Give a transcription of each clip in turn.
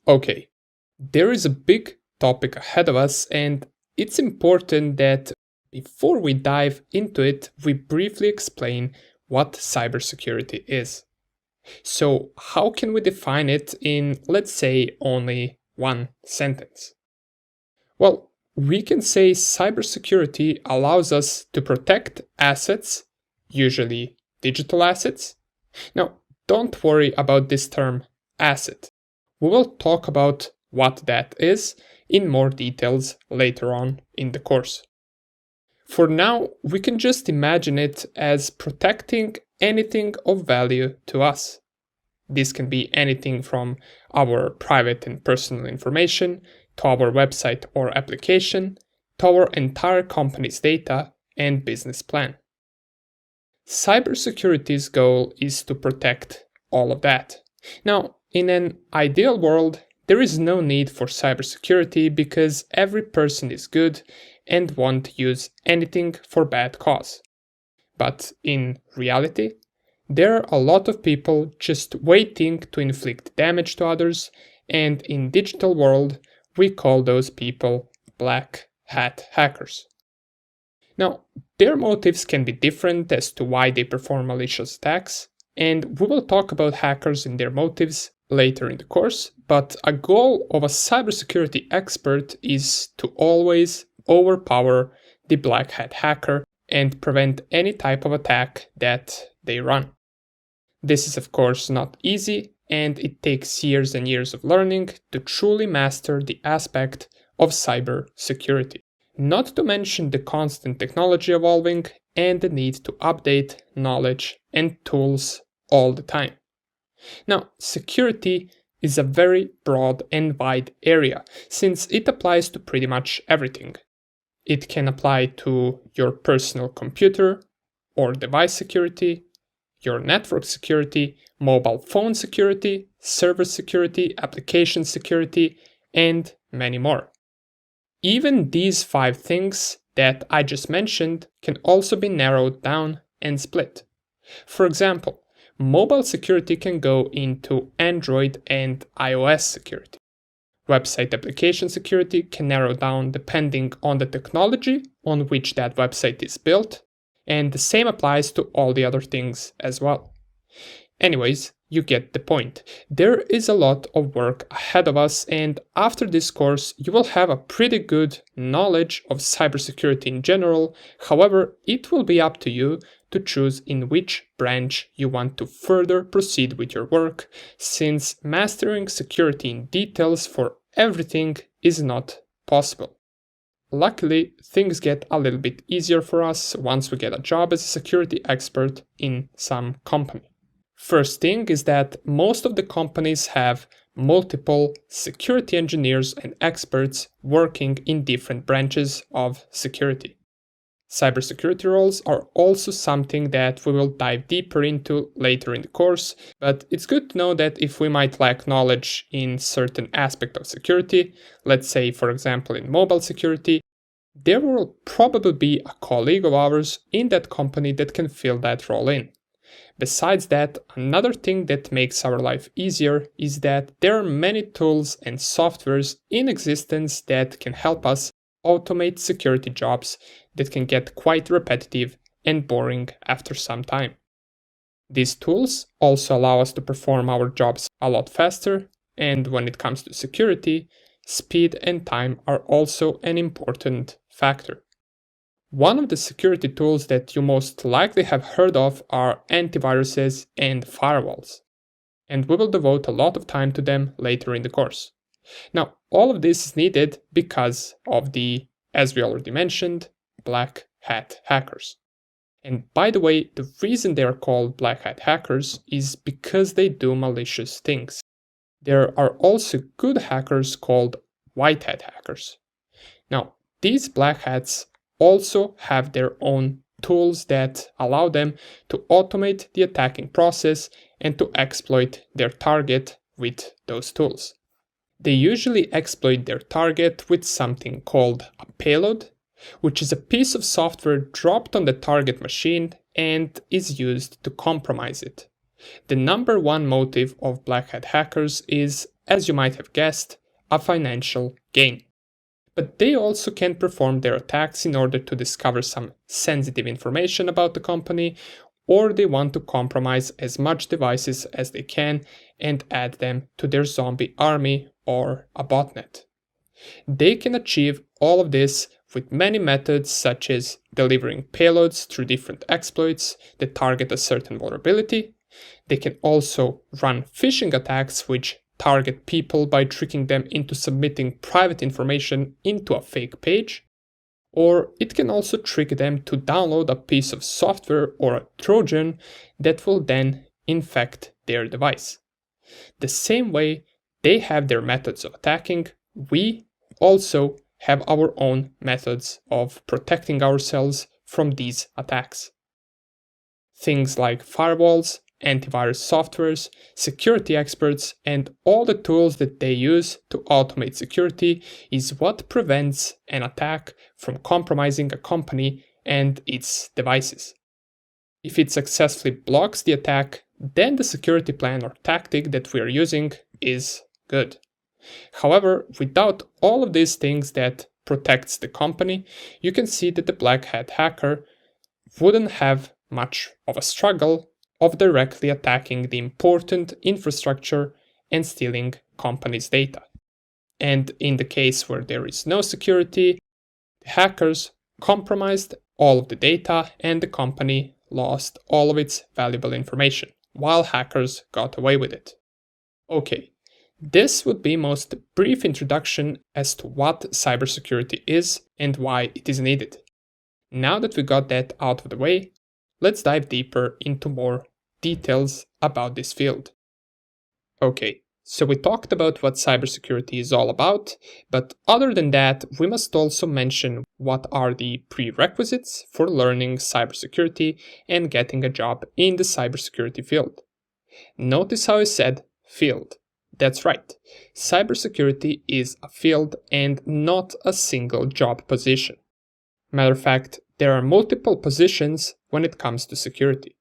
Okay, there is a big topic ahead of us, and it's important that before we dive into it, we briefly explain what cybersecurity is. So, how can we define it in, let's say, only one sentence? Well, we can say cybersecurity allows us to protect assets, usually digital assets. Now, don't worry about this term asset. We will talk about what that is in more details later on in the course. For now, we can just imagine it as protecting anything of value to us. This can be anything from our private and personal information to our website or application to our entire company's data and business plan. Cybersecurity's goal is to protect all of that. Now, in an ideal world, there is no need for cybersecurity because every person is good and won't use anything for bad cause. But in reality, there are a lot of people just waiting to inflict damage to others, and in digital world, we call those people black hat hackers. Now, their motives can be different as to why they perform malicious attacks, and we will talk about hackers and their motives later in the course, but a goal of a cybersecurity expert is to always overpower the black hat hacker and prevent any type of attack that they run. This is of course not easy, and it takes years and years of learning to truly master the aspect of cybersecurity. Not to mention the constant technology evolving and the need to update knowledge and tools all the time. Now, security is a very broad and wide area since it applies to pretty much everything. It can apply to your personal computer or device security, your network security, mobile phone security, server security, application security, and many more. Even these 5 things that I just mentioned can also be narrowed down and split. For example, mobile security can go into Android and iOS security. Website application security can narrow down depending on the technology on which that website is built, and the same applies to all the other things as well. Anyways, you get the point. There is a lot of work ahead of us, and after this course, you will have a pretty good knowledge of cybersecurity in general. However, it will be up to you to choose in which branch you want to further proceed with your work, since mastering security in details for everything is not possible. Luckily, things get a little bit easier for us once we get a job as a security expert in some company. First thing is that most of the companies have multiple security engineers and experts working in different branches of security. Cybersecurity roles are also something that we will dive deeper into later in the course, but it's good to know that if we might lack knowledge in certain aspect of security, let's say for example in mobile security, there will probably be a colleague of ours in that company that can fill that role in. Besides that, another thing that makes our life easier is that there are many tools and softwares in existence that can help us automate security jobs that can get quite repetitive and boring after some time. These tools also allow us to perform our jobs a lot faster, and when it comes to security, speed and time are also an important factor. One of the security tools that you most likely have heard of are antiviruses and firewalls, and we will devote a lot of time to them later in the course. Now, all of this is needed because of the, as we already mentioned, black hat hackers. And by the way, the reason they are called black hat hackers is because they do malicious things. There are also good hackers called white hat hackers. Now, these black hats also have their own tools that allow them to automate the attacking process and to exploit their target with those tools. They usually exploit their target with something called a payload, which is a piece of software dropped on the target machine and is used to compromise it. The number one motive of black hat hackers is as you might have guessed, a financial gain. But they also can perform their attacks in order to discover some sensitive information about the company, or they want to compromise as much devices as they can and add them to their zombie army or a botnet. They can achieve all of this with many methods, such as delivering payloads through different exploits that target a certain vulnerability. They can also run phishing attacks which target people by tricking them into submitting private information into a fake page. Or it can also trick them to download a piece of software or a Trojan that will then infect their device. The same way they have their methods of attacking, we also have our own methods of protecting ourselves from these attacks. Things like firewalls, antivirus softwares, security experts, and all the tools that they use to automate security is what prevents an attack from compromising a company and its devices. If it successfully blocks the attack, then the security plan or tactic that we are using is good. However, without all of these things that protects the company, you can see that the black hat hacker wouldn't have much of a struggle of directly attacking the important infrastructure and stealing company's data. And in the case where there is no security, the hackers compromised all of the data and the company lost all of its valuable information, while hackers got away with it. Okay, this would be most brief introduction as to what cybersecurity is and why it is needed. Now that we got that out of the way, let's dive deeper into more details about this field. Okay, so we talked about what cybersecurity is all about, but other than that, we must also mention what are the prerequisites for learning cybersecurity and getting a job in the cybersecurity field. Notice how I said field. That's right, cybersecurity is a field and not a single job position. Matter of fact, there are multiple positions when it comes to security.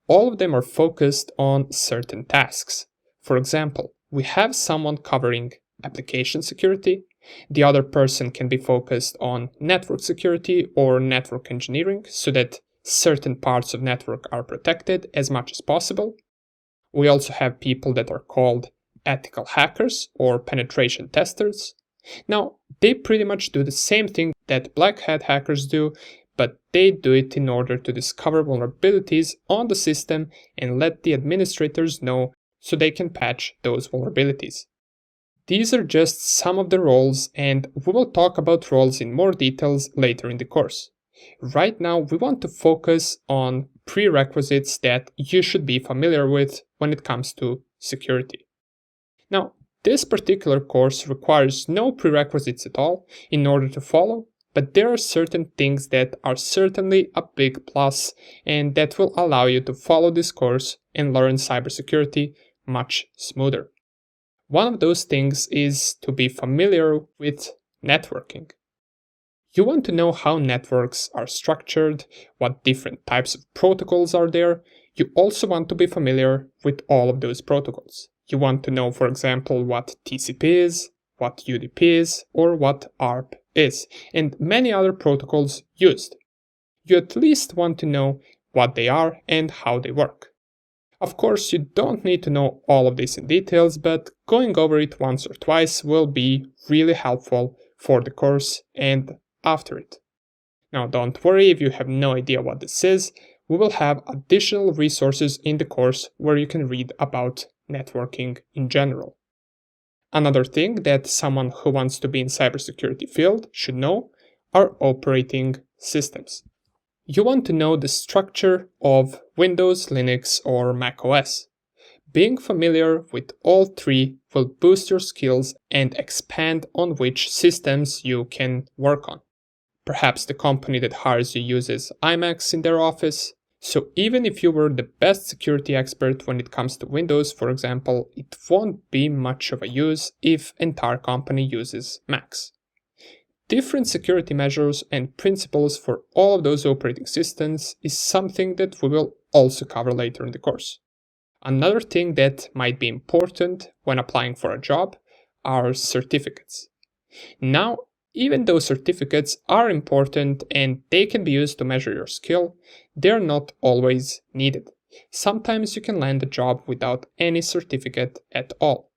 All of them are focused on certain tasks. For example, we have someone covering application security, the other person can be focused on network security or network engineering so that certain parts of network are protected as much as possible. We also have people that are called ethical hackers or penetration testers. Now, they pretty much do the same thing that black hat hackers do, but they do it in order to discover vulnerabilities on the system and let the administrators know so they can patch those vulnerabilities. These are just some of the roles, and we will talk about roles in more details later in the course. Right now, we want to focus on prerequisites that you should be familiar with when it comes to security. Now, this particular course requires no prerequisites at all in order to follow, but there are certain things that are certainly a big plus and that will allow you to follow this course and learn cybersecurity much smoother. One of those things is to be familiar with networking. You want to know how networks are structured, what different types of protocols are there. You also want to be familiar with all of those protocols. You want to know, for example, what TCP is, what UDP is, or what ARP is, and many other protocols used. You at least want to know what they are and how they work. Of course, you don't need to know all of this in details, but going over it once or twice will be really helpful for the course and after it. Now, don't worry if you have no idea what this is. We will have additional resources in the course where you can read about networking in general. Another thing that someone who wants to be in cybersecurity field should know are operating systems. You want to know the structure of Windows, Linux, or Mac OS. Being familiar with all three will boost your skills and expand on which systems you can work on. Perhaps the company that hires you uses iMacs in their office, so even if you were the best security expert when it comes to Windows, for example, it won't be much of a use if entire company uses Macs. Different security measures and principles for all of those operating systems is something that we will also cover later in the course. Another thing that might be important when applying for a job are certificates. Now, even though certificates are important and they can be used to measure your skill, they're not always needed. Sometimes you can land a job without any certificate at all.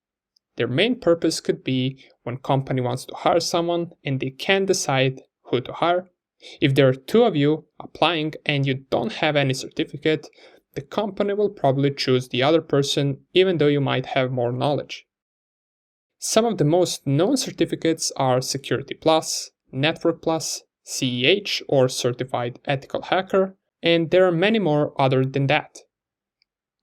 Their main purpose could be when company wants to hire someone and they can't decide who to hire. If there are two of you applying and you don't have any certificate, the company will probably choose the other person even though you might have more knowledge. Some of the most known certificates are Security Plus, Network Plus, CEH or Certified Ethical Hacker, and there are many more other than that.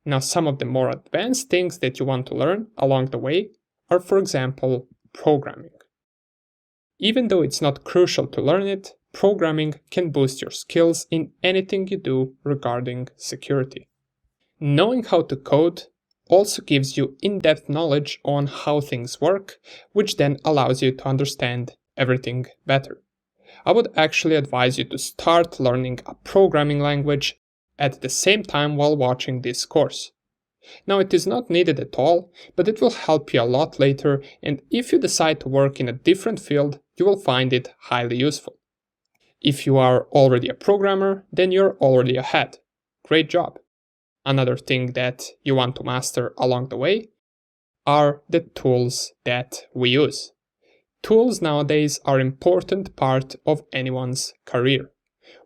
Now, some of the more advanced things that you want to learn along the way are, for example, programming. Even though it's not crucial to learn it, programming can boost your skills in anything you do regarding security. Knowing how to code also gives you in-depth knowledge on how things work, which then allows you to understand everything better. I would actually advise you to start learning a programming language at the same time while watching this course. Now, it is not needed at all, but it will help you a lot later, and if you decide to work in a different field, you will find it highly useful. If you are already a programmer, then you're already ahead. Great job! Another thing that you want to master along the way are the tools that we use. Tools nowadays are an important part of anyone's career.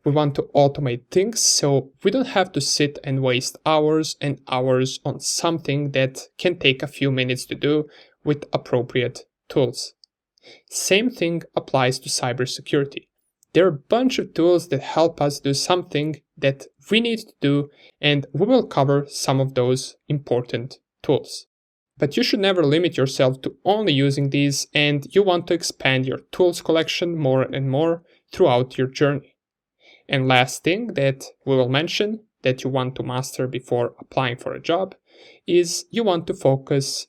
We want to automate things so we don't have to sit and waste hours and hours on something that can take a few minutes to do with appropriate tools. Same thing applies to cybersecurity. There are a bunch of tools that help us do something that we need to do, and we will cover some of those important tools. But you should never limit yourself to only using these, and you want to expand your tools collection more and more throughout your journey. And last thing that we will mention that you want to master before applying for a job is you want to focus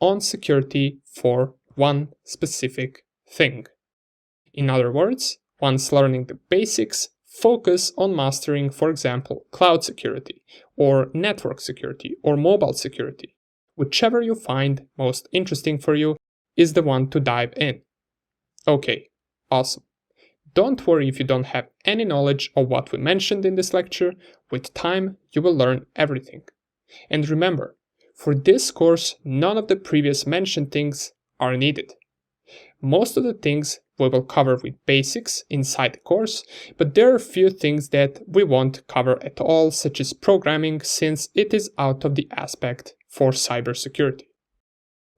on security for one specific thing. In other words, once learning the basics, focus on mastering, for example, cloud security, or network security, or mobile security. Whichever you find most interesting for you is the one to dive in. Okay, awesome. Don't worry if you don't have any knowledge of what we mentioned in this lecture. With time, you will learn everything. And remember, for this course, none of the previous mentioned things are needed. Most of the things we will cover with basics inside the course, but there are a few things that we won't cover at all, such as programming, since it is out of the aspect for cybersecurity.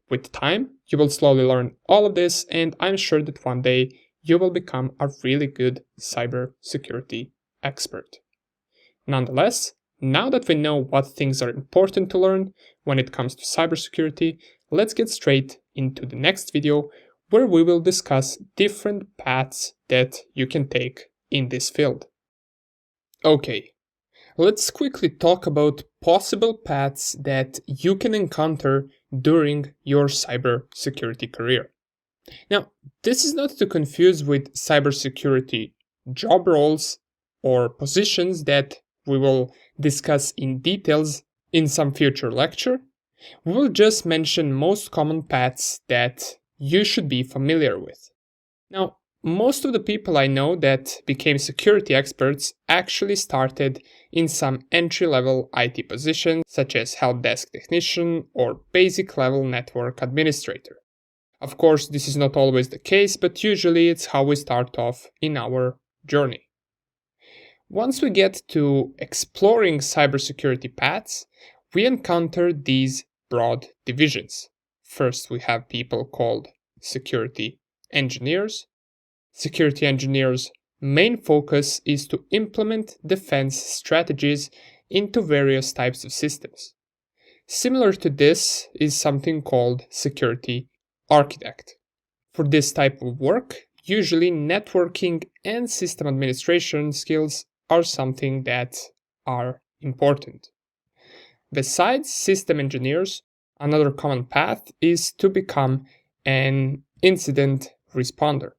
With time, you will slowly learn all of this, and I'm sure that one day you will become a really good cybersecurity expert. Nonetheless, now that we know what things are important to learn when it comes to cybersecurity, let's get straight into the next video where we will discuss different paths that you can take in this field. Okay, let's quickly talk about possible paths that you can encounter during your cybersecurity career. Now, this is not to confuse with cybersecurity job roles or positions that we will discuss in details in some future lecture. We will just mention most common paths that you should be familiar with. Now, most of the people I know that became security experts actually started in some entry-level IT positions such as help desk technician or basic level network administrator. Of course, this is not always the case, but usually it's how we start off in our journey. Once we get to exploring cybersecurity paths, we encounter these broad divisions. First, we have people called security engineers. Security engineers' main focus is to implement defense strategies into various types of systems. Similar to this is something called security architect. For this type of work, usually networking and system administration skills are something that are important. Besides system engineers, another common path is to become an incident responder.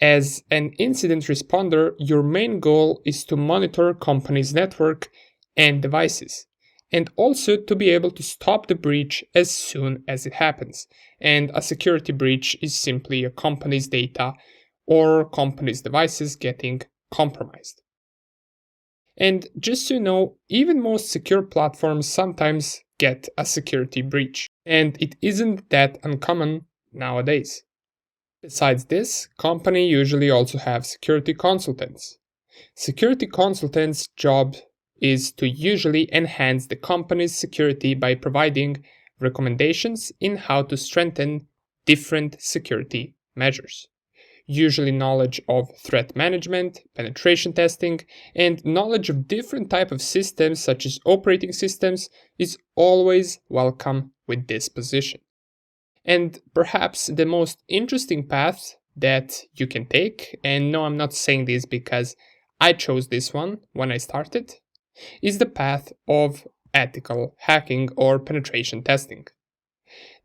As an incident responder, your main goal is to monitor company's network and devices, and also to be able to stop the breach as soon as it happens. And a security breach is simply a company's data or company's devices getting compromised. And just so you know, even most secure platforms sometimes get a security breach, and it isn't that uncommon nowadays. Besides this, companies usually also have security consultants. Security consultants' job is to usually enhance the company's security by providing recommendations in how to strengthen different security measures. Usually knowledge of threat management, penetration testing, and knowledge of different types of systems such as operating systems is always welcome with this position. And perhaps the most interesting path that you can take, and no, I'm not saying this because I chose this one when I started, is the path of ethical hacking or penetration testing.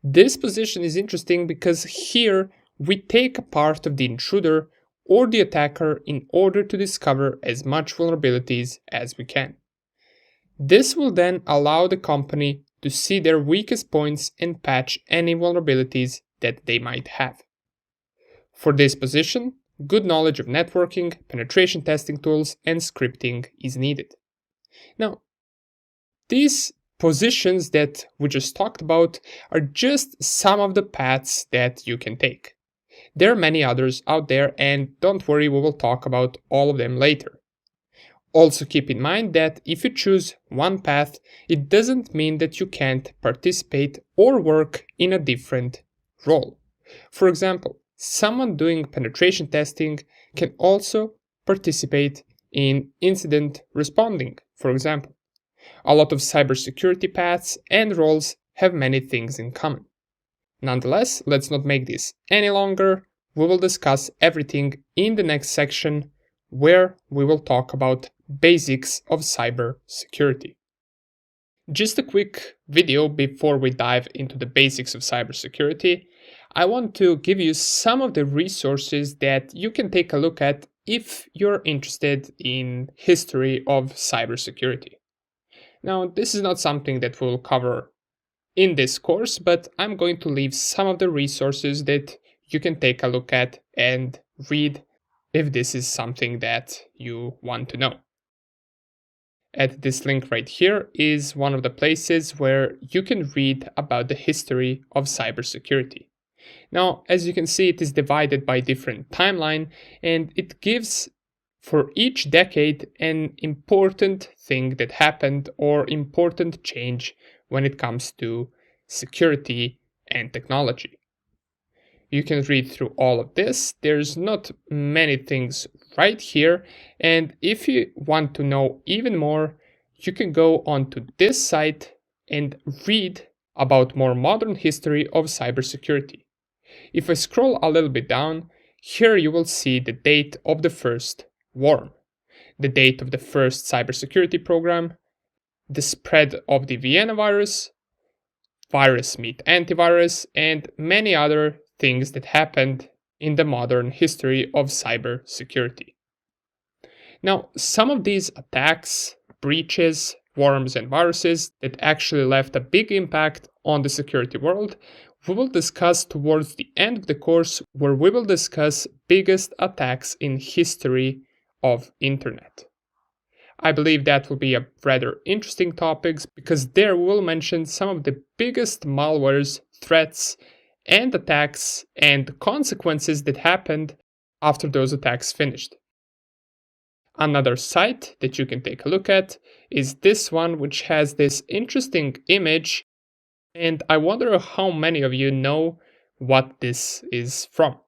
This position is interesting because here we take a part of the intruder or the attacker in order to discover as much vulnerabilities as we can. This will then allow the company to see their weakest points and patch any vulnerabilities that they might have. For this position, good knowledge of networking, penetration testing tools, and scripting is needed. Now, these positions that we just talked about are just some of the paths that you can take. There are many others out there, and don't worry, we will talk about all of them later. Also keep in mind that if you choose one path, it doesn't mean that you can't participate or work in a different role. For example, someone doing penetration testing can also participate in incident responding, for example. A lot of cybersecurity paths and roles have many things in common. Nonetheless, let's not make this any longer. We will discuss everything in the next section, where we will talk about basics of cybersecurity. Just a quick video before we dive into the basics of cybersecurity. I want to give you some of the resources that you can take a look at if you're interested in history of cybersecurity. Now, this is not something that we'll cover in this course, but I'm going to leave some of the resources that you can take a look at and read if this is something that you want to know. At this link right here is one of the places where you can read about the history of cybersecurity. Now, as you can see, it is divided by different timeline, and it gives for each decade an important thing that happened or important change when it comes to security and technology. You can read through all of this. There's not many things right here, and if you want to know even more, you can go onto this site and read about more modern history of cybersecurity. If I scroll a little bit down, here you will see the date of the first worm, the date of the first cybersecurity program, the spread of the Vienna virus, virus meet antivirus, and many other things that happened in the modern history of cybersecurity. Now, some of these attacks, breaches, worms, and viruses that actually left a big impact on the security world, we will discuss towards the end of the course, where we will discuss biggest attacks in history of internet. I believe that will be a rather interesting topic because there we will mention some of the biggest malwares, threats, and attacks and consequences that happened after those attacks finished. Another site that you can take a look at is this one, which has this interesting image, and I wonder how many of you know what this is from.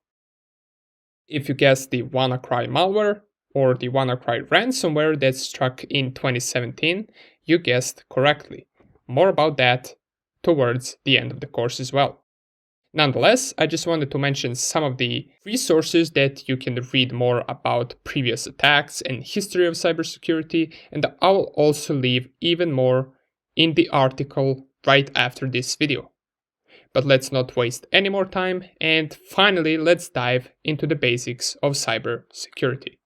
If you guess the WannaCry malware or the WannaCry ransomware that struck in 2017, you guessed correctly. More about that towards the end of the course as well. Nonetheless, I just wanted to mention some of the resources that you can read more about previous attacks and history of cybersecurity, and I will also leave even more in the article right after this video. But let's not waste any more time, and finally let's dive into the basics of cybersecurity.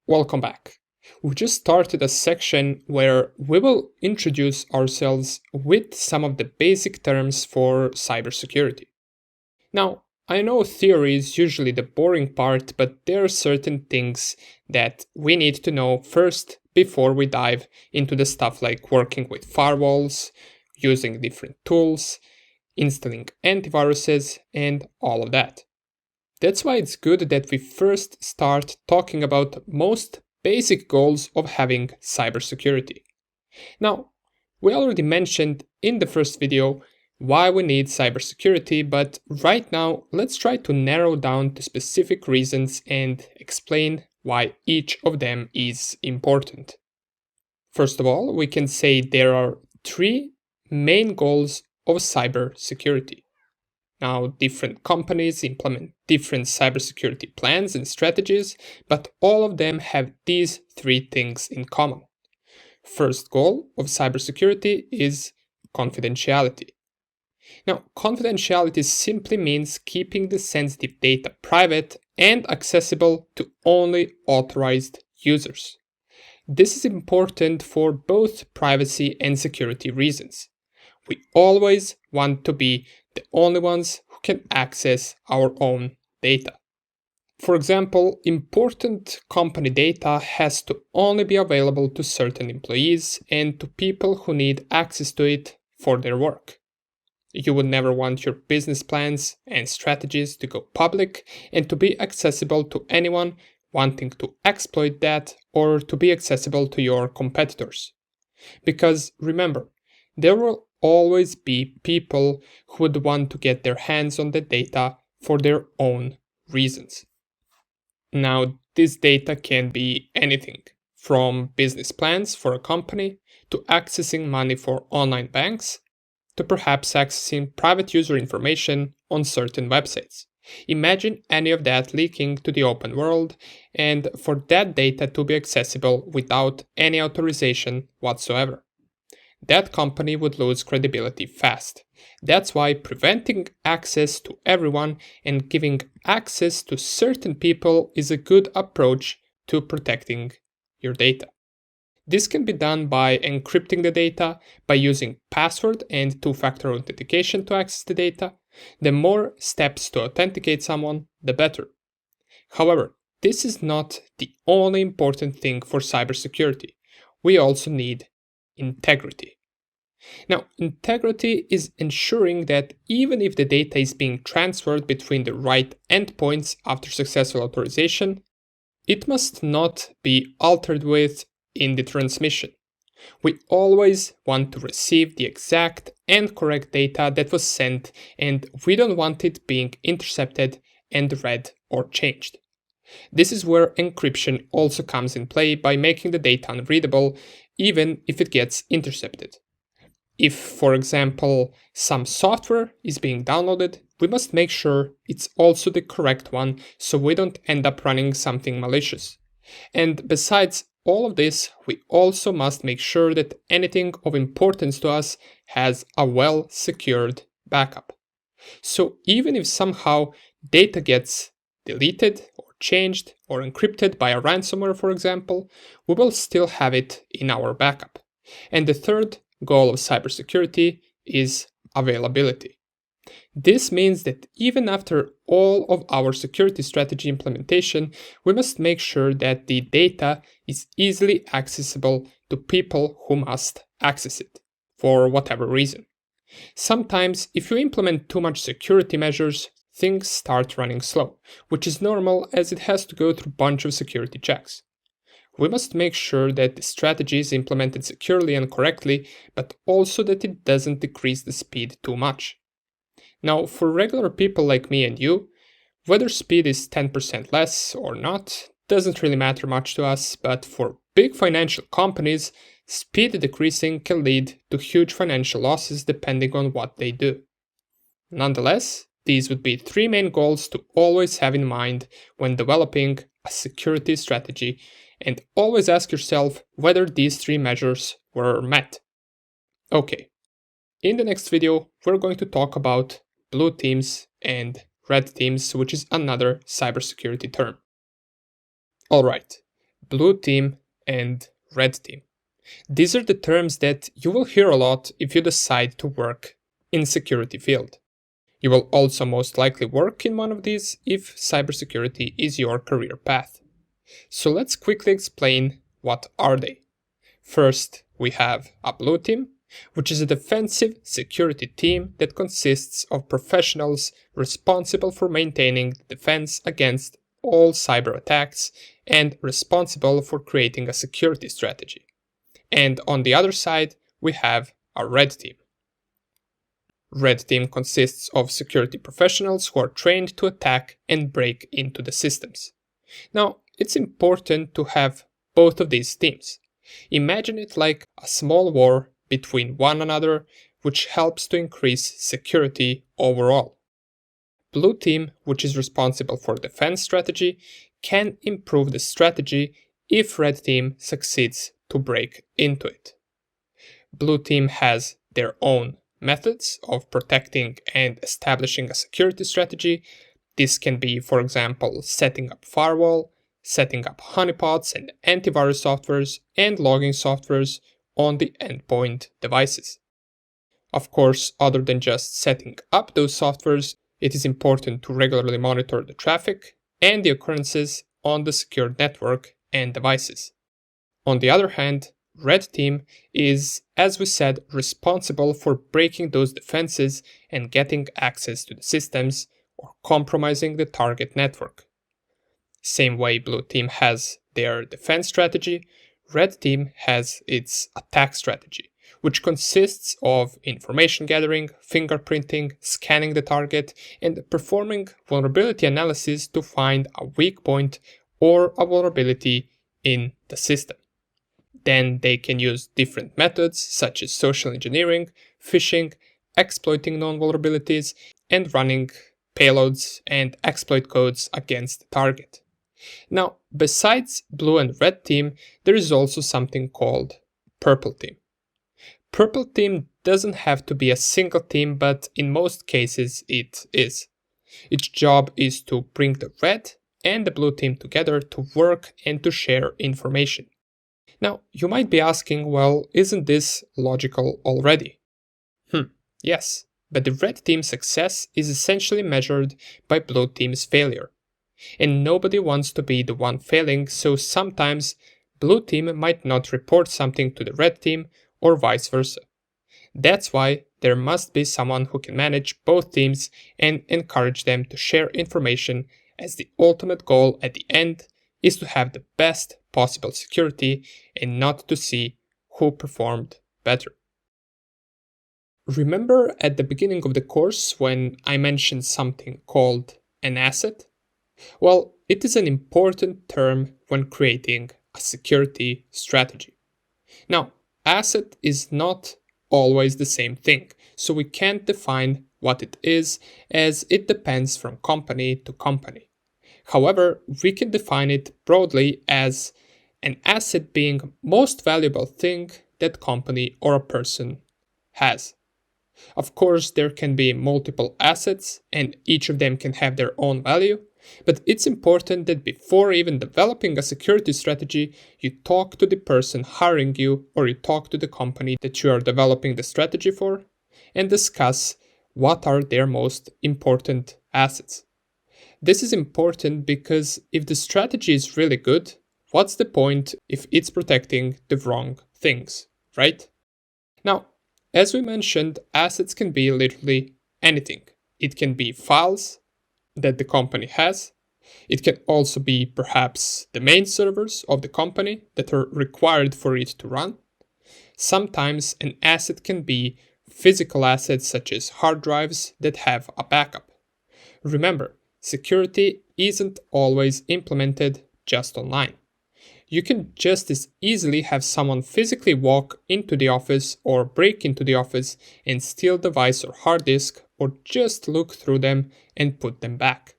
Welcome back. We just started a section where we will introduce ourselves with some of the basic terms for cybersecurity. Now, I know theory is usually the boring part, but there are certain things that we need to know first before we dive into the stuff like working with firewalls, using different tools, installing antiviruses, and all of that. That's why it's good that we first start talking about most basic goals of having cybersecurity. Now, we already mentioned in the first video why we need cybersecurity, but right now let's try to narrow down the specific reasons and explain why each of them is important. First of all, we can say there are three main goals of cybersecurity. Now, different companies implement different cybersecurity plans and strategies, but all of them have these three things in common. First goal of cybersecurity is confidentiality. Now, confidentiality simply means keeping the sensitive data private and accessible to only authorized users. This is important for both privacy and security reasons. We always want to be the only ones who can access our own data. For example, important company data has to only be available to certain employees and to people who need access to it for their work. You would never want your business plans and strategies to go public and to be accessible to anyone wanting to exploit that or to be accessible to your competitors. Because remember, there will always be people who would want to get their hands on the data for their own reasons. Now, this data can be anything from business plans for a company to accessing money for online banks to perhaps accessing private user information on certain websites. Imagine any of that leaking to the open world and for that data to be accessible without any authorization whatsoever. That company would lose credibility fast. That's why preventing access to everyone and giving access to certain people is a good approach to protecting your data. This can be done by encrypting the data, by using password and two-factor authentication to access the data. The more steps to authenticate someone, the better. However, this is not the only important thing for cybersecurity. We also need integrity. Now, integrity is ensuring that even if the data is being transferred between the right endpoints after successful authorization, it must not be altered with in the transmission. We always want to receive the exact and correct data that was sent, and we don't want it being intercepted and read or changed. This is where encryption also comes in play by making the data unreadable, even if it gets intercepted. If, for example, some software is being downloaded, we must make sure it's also the correct one so we don't end up running something malicious. And besides all of this, we also must make sure that anything of importance to us has a well-secured backup. So even if somehow data gets deleted or changed or encrypted by a ransomware, for example, we will still have it in our backup. And the third goal of cybersecurity is availability. This means that even after all of our security strategy implementation, we must make sure that the data is easily accessible to people who must access it, for whatever reason. Sometimes, if you implement too much security measures, things start running slow, which is normal as it has to go through a bunch of security checks. We must make sure that the strategy is implemented securely and correctly, but also that it doesn't decrease the speed too much. Now, for regular people like me and you, whether speed is 10% less or not doesn't really matter much to us, but for big financial companies, speed decreasing can lead to huge financial losses depending on what they do. Nonetheless, these would be three main goals to always have in mind when developing a security strategy, and always ask yourself whether these three measures were met. Okay, in the next video, we're going to talk about blue teams and red teams, which is another cybersecurity term. Alright, blue team and red team. These are the terms that you will hear a lot if you decide to work in security field. You will also most likely work in one of these if cybersecurity is your career path. So let's quickly explain what are they. First, we have a blue team, which is a defensive security team that consists of professionals responsible for maintaining the defense against all cyber attacks and responsible for creating a security strategy. And on the other side, we have a red team. Red team consists of security professionals who are trained to attack and break into the systems. Now, it's important to have both of these teams. Imagine it like a small war between one another, which helps to increase security overall. Blue team, which is responsible for defense strategy, can improve the strategy if red team succeeds to break into it. Blue team has their own methods of protecting and establishing a security strategy. This can be, for example, setting up firewall, setting up honeypots and antivirus softwares, and logging softwares on the endpoint devices. Of course, other than just setting up those softwares, it is important to regularly monitor the traffic and the occurrences on the secured network and devices. On the other hand, red team is, as we said, responsible for breaking those defenses and getting access to the systems or compromising the target network. Same way blue team has their defense strategy, red team has its attack strategy, which consists of information gathering, fingerprinting, scanning the target, and performing vulnerability analysis to find a weak point or a vulnerability in the system. Then they can use different methods such as social engineering, phishing, exploiting known vulnerabilities, and running payloads and exploit codes against the target. Now, besides blue and red team, there is also something called purple team. Purple team doesn't have to be a single team, but in most cases it is. Its job is to bring the red and the blue team together to work and to share information. Now, you might be asking, well, isn't this logical already? Yes, but the red team's success is essentially measured by blue team's failure. And nobody wants to be the one failing, so sometimes blue team might not report something to the red team or vice versa. That's why there must be someone who can manage both teams and encourage them to share information, as the ultimate goal at the end is to have the best possible security and not to see who performed better. Remember at the beginning of the course when I mentioned something called an asset? Well, it is an important term when creating a security strategy. Now, asset is not always the same thing, so we can't define what it is, as it depends from company to company. However, we can define it broadly as an asset being most valuable thing that company or a person has. Of course, there can be multiple assets and each of them can have their own value, but it's important that before even developing a security strategy, you talk to the person hiring you or you talk to the company that you are developing the strategy for and discuss what are their most important assets. This is important because if the strategy is really good, what's the point if it's protecting the wrong things, right? Now, as we mentioned, assets can be literally anything. It can be files that the company has. It can also be perhaps the main servers of the company that are required for it to run. Sometimes an asset can be physical assets such as hard drives that have a backup. Remember, security isn't always implemented just online. You can just as easily have someone physically walk into the office or break into the office and steal device or hard disk or just look through them and put them back.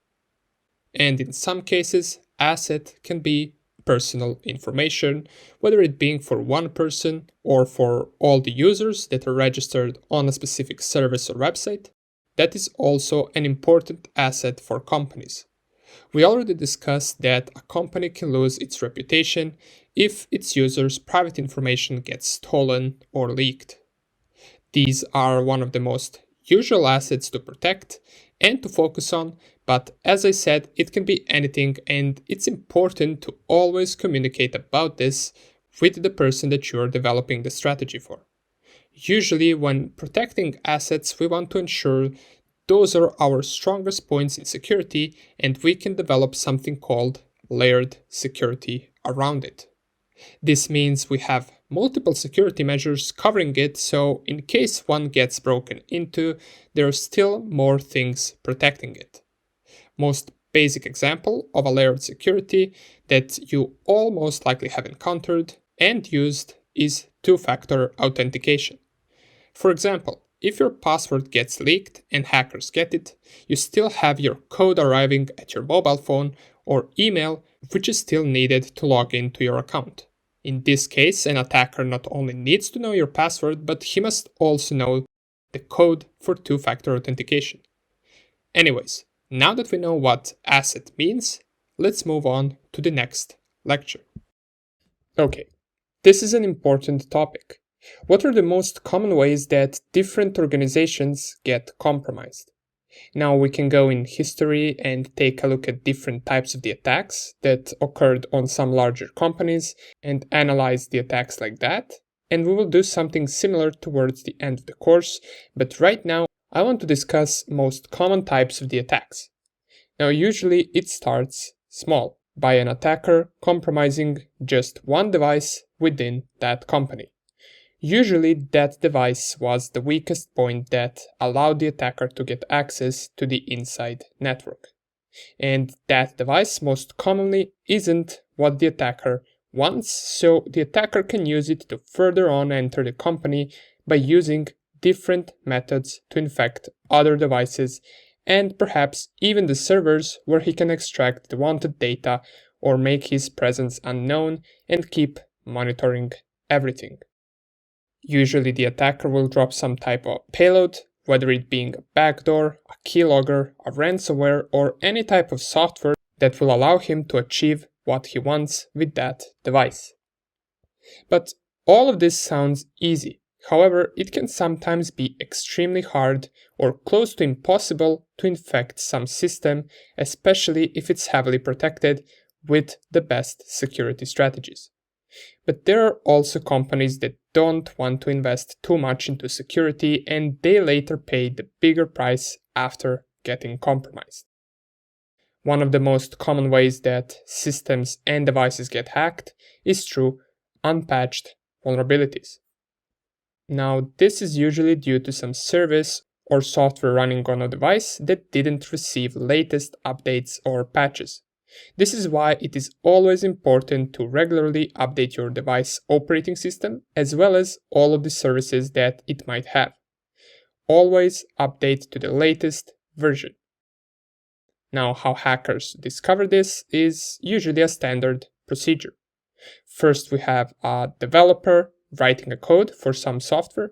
And in some cases, asset can be personal information, whether it being for one person or for all the users that are registered on a specific service or website. That is also an important asset for companies. We already discussed that a company can lose its reputation if its users' private information gets stolen or leaked. These are one of the most usual assets to protect and to focus on, but as I said, it can be anything, and it's important to always communicate about this with the person that you're developing the strategy for. Usually, when protecting assets, we want to ensure those are our strongest points in security, and we can develop something called layered security around it. This means we have multiple security measures covering it, so in case one gets broken into, there are still more things protecting it. Most basic example of a layered security that you all most likely have encountered and used is two-factor authentication. For example, if your password gets leaked and hackers get it, you still have your code arriving at your mobile phone or email, which is still needed to log into your account. In this case, an attacker not only needs to know your password, but he must also know the code for two-factor authentication. Anyways, now that we know what asset means, let's move on to the next lecture. Okay, this is an important topic. What are the most common ways that different organizations get compromised? Now we can go in history and take a look at different types of the attacks that occurred on some larger companies and analyze the attacks like that. And we will do something similar towards the end of the course, but right now I want to discuss most common types of the attacks. Now usually it starts small, by an attacker compromising just one device within that company. Usually that device was the weakest point that allowed the attacker to get access to the inside network. And that device most commonly isn't what the attacker wants, so the attacker can use it to further on enter the company by using different methods to infect other devices and perhaps even the servers where he can extract the wanted data or make his presence unknown and keep monitoring everything. Usually the attacker will drop some type of payload, whether it being a backdoor, a keylogger, a ransomware, or any type of software that will allow him to achieve what he wants with that device. But all of this sounds easy. However, it can sometimes be extremely hard or close to impossible to infect some system, especially if it's heavily protected with the best security strategies. But there are also companies that don't want to invest too much into security and they later pay the bigger price after getting compromised. One of the most common ways that systems and devices get hacked is through unpatched vulnerabilities. Now, this is usually due to some service or software running on a device that didn't receive latest updates or patches. This is why it is always important to regularly update your device operating system as well as all of the services that it might have. Always update to the latest version. Now, how hackers discover this is usually a standard procedure. First, we have a developer writing a code for some software.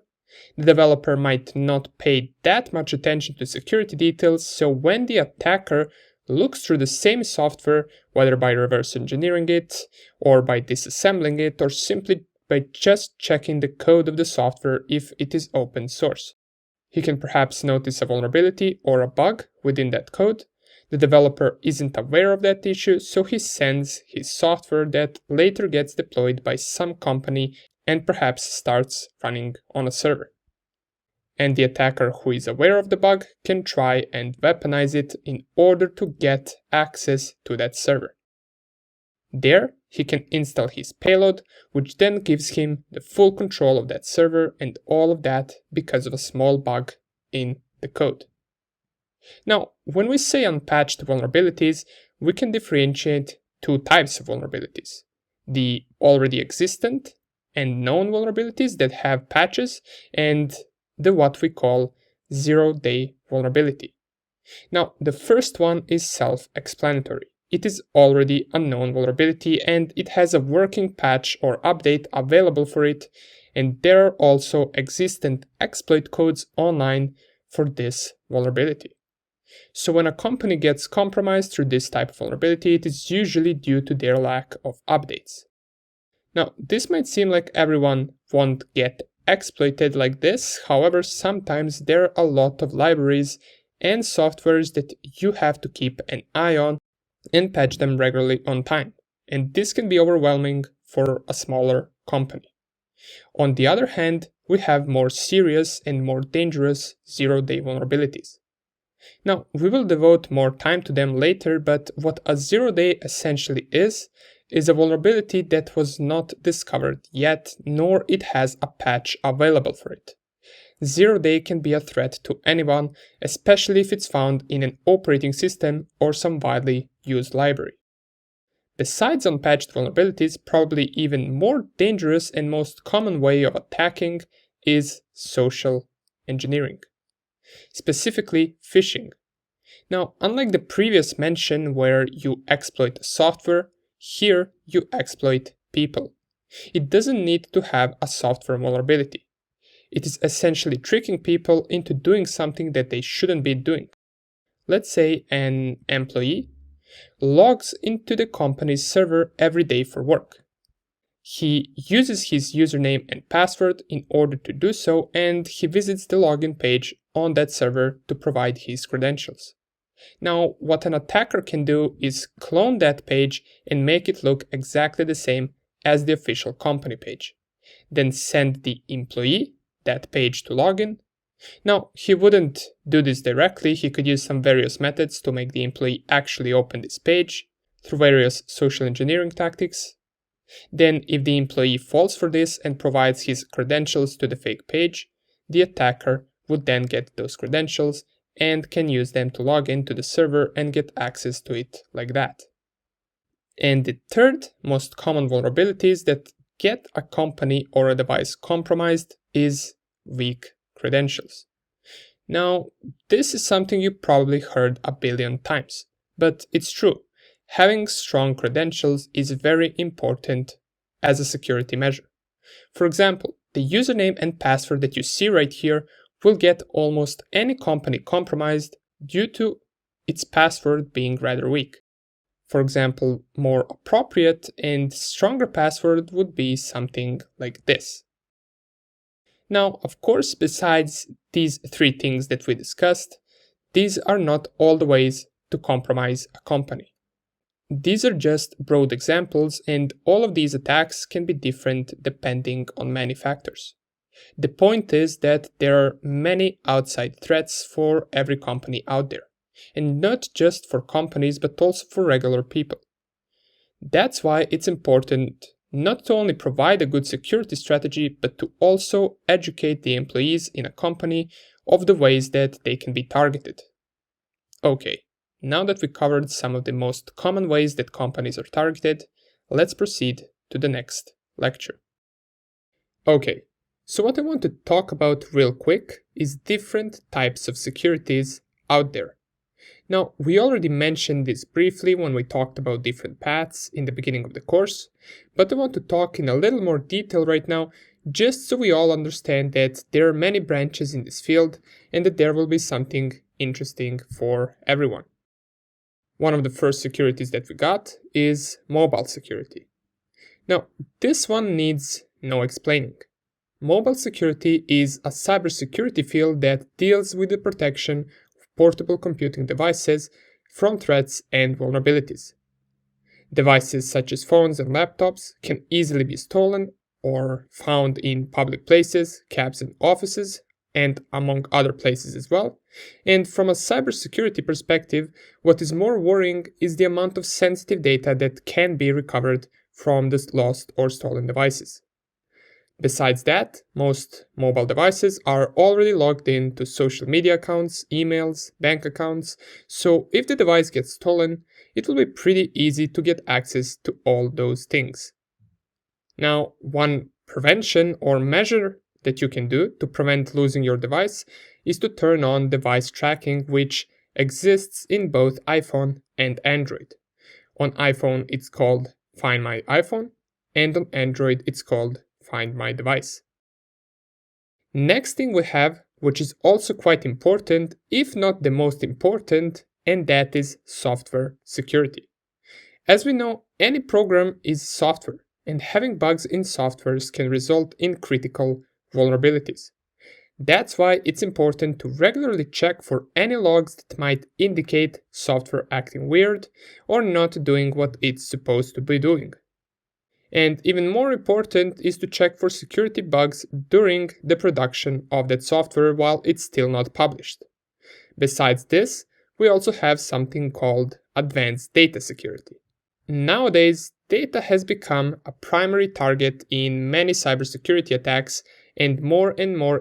The developer might not pay that much attention to security details, so when the attacker looks through the same software, whether by reverse engineering it, or by disassembling it, or simply by just checking the code of the software if it is open source. He can perhaps notice a vulnerability or a bug within that code. The developer isn't aware of that issue, so he sends his software that later gets deployed by some company and perhaps starts running on a server. And the attacker who is aware of the bug can try and weaponize it in order to get access to that server. There, he can install his payload, which then gives him the full control of that server, and all of that because of a small bug in the code. Now, when we say unpatched vulnerabilities, we can differentiate two types of vulnerabilities: the already existent and known vulnerabilities that have patches, and the what we call zero-day vulnerability. Now, the first one is self-explanatory. It is already a known vulnerability and it has a working patch or update available for it, and there are also existent exploit codes online for this vulnerability. So when a company gets compromised through this type of vulnerability, it is usually due to their lack of updates. Now, this might seem like everyone won't get exploited like this. However, sometimes there are a lot of libraries and softwares that you have to keep an eye on and patch them regularly on time. And this can be overwhelming for a smaller company. On the other hand, we have more serious and more dangerous zero-day vulnerabilities. Now, we will devote more time to them later, but what a zero-day essentially is a vulnerability that was not discovered yet, nor it has a patch available for it. Zero-day can be a threat to anyone, especially if it's found in an operating system or some widely used library. Besides unpatched vulnerabilities, probably even more dangerous and most common way of attacking is social engineering, specifically phishing. Now, unlike the previous mention where you exploit software, here you exploit people. It doesn't need to have a software vulnerability. It is essentially tricking people into doing something that they shouldn't be doing. Let's say an employee logs into the company's server every day for work. He uses his username and password in order to do so, and he visits the login page on that server to provide his credentials. Now, what an attacker can do is clone that page and make it look exactly the same as the official company page. Then send the employee that page to login. Now, he wouldn't do this directly. He could use some various methods to make the employee actually open this page through various social engineering tactics. Then, if the employee falls for this and provides his credentials to the fake page, the attacker would then get those credentials and can use them to log into the server and get access to it like that. And the third most common vulnerabilities that get a company or a device compromised is weak credentials. Now, this is something you probably heard a billion times, but it's true. Having strong credentials is very important as a security measure. For example, the username and password that you see right here will get almost any company compromised due to its password being rather weak. For example, more appropriate and stronger password would be something like this. Now, of course, besides these three things that we discussed, these are not all the ways to compromise a company. These are just broad examples, and all of these attacks can be different depending on many factors. The point is that there are many outside threats for every company out there, and not just for companies but also for regular people. That's why it's important not to only provide a good security strategy, but to also educate the employees in a company of the ways that they can be targeted. Okay, now that we covered some of the most common ways that companies are targeted, let's proceed to the next lecture. Okay, so what I want to talk about real quick is different types of securities out there. Now, we already mentioned this briefly when we talked about different paths in the beginning of the course, but I want to talk in a little more detail right now, just so we all understand that there are many branches in this field and that there will be something interesting for everyone. One of the first securities that we got is mobile security. Now, this one needs no explaining. Mobile security is a cybersecurity field that deals with the protection of portable computing devices from threats and vulnerabilities. Devices such as phones and laptops can easily be stolen or found in public places, cabs and offices, and among other places as well. And from a cybersecurity perspective, what is more worrying is the amount of sensitive data that can be recovered from the lost or stolen devices. Besides that, most mobile devices are already logged in to social media accounts, emails, bank accounts, so if the device gets stolen, it will be pretty easy to get access to all those things. Now, one prevention or measure that you can do to prevent losing your device is to turn on device tracking, which exists in both iPhone and Android. On iPhone, it's called Find My iPhone, and on Android, it's called Find My Device. Next thing we have, which is also quite important, if not the most important, and that is software security. As we know, any program is software, and having bugs in softwares can result in critical vulnerabilities. That's why it's important to regularly check for any logs that might indicate software acting weird or not doing what it's supposed to be doing. And even more important is to check for security bugs during the production of that software while it's still not published. Besides this, we also have something called advanced data security. Nowadays, data has become a primary target in many cybersecurity attacks, and more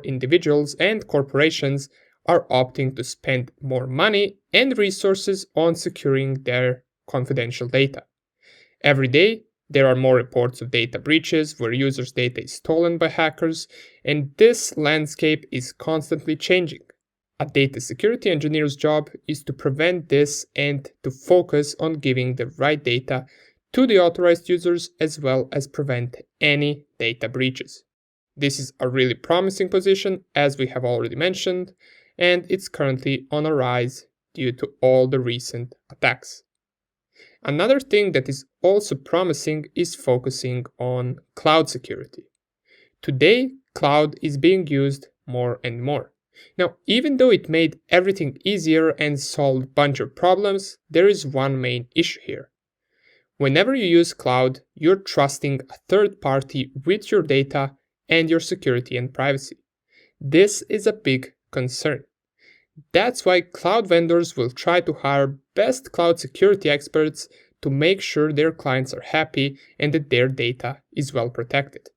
individuals and corporations are opting to spend more money and resources on securing their confidential data. Every day, there are more reports of data breaches where users' data is stolen by hackers, and this landscape is constantly changing. A data security engineer's job is to prevent this and to focus on giving the right data to the authorized users as well as prevent any data breaches. This is a really promising position, as we have already mentioned, and it's currently on a rise due to all the recent attacks. Another thing that is also promising is focusing on cloud security. Today, cloud is being used more and more. Now, even though it made everything easier and solved a bunch of problems, there is one main issue here. Whenever you use cloud, you're trusting a third party with your data and your security and privacy. This is a big concern. That's why cloud vendors will try to hire best cloud security experts to make sure their clients are happy and that their data is well protected.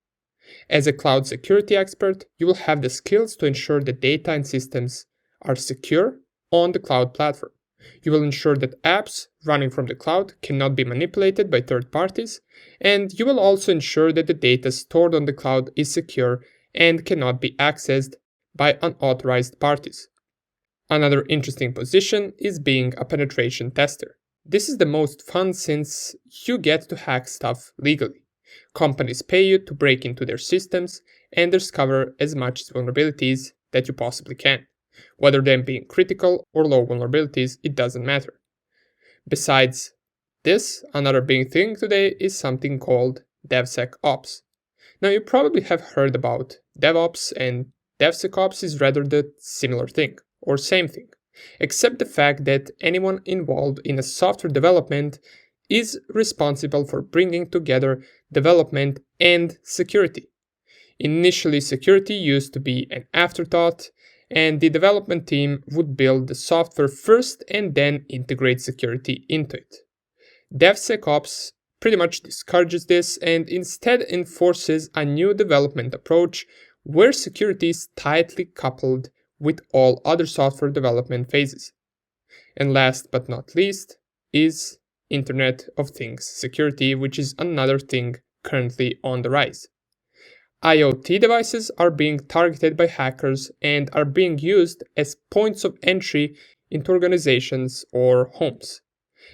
As a cloud security expert, you will have the skills to ensure that data and systems are secure on the cloud platform. You will ensure that apps running from the cloud cannot be manipulated by third parties, and you will also ensure that the data stored on the cloud is secure and cannot be accessed by unauthorized parties. Another interesting position is being a penetration tester. This is the most fun since you get to hack stuff legally. Companies pay you to break into their systems and discover as much vulnerabilities that you possibly can. Whether them being critical or low vulnerabilities, it doesn't matter. Besides this, another big thing today is something called DevSecOps. Now, you probably have heard about DevOps, and DevSecOps is rather the similar thing, or same thing, except the fact that anyone involved in a software development is responsible for bringing together development and security. Initially, security used to be an afterthought, and the development team would build the software first and then integrate security into it. DevSecOps pretty much discourages this and instead enforces a new development approach where security is tightly coupled with all other software development phases. And last but not least is Internet of Things security, which is another thing currently on the rise. IoT devices are being targeted by hackers and are being used as points of entry into organizations or homes.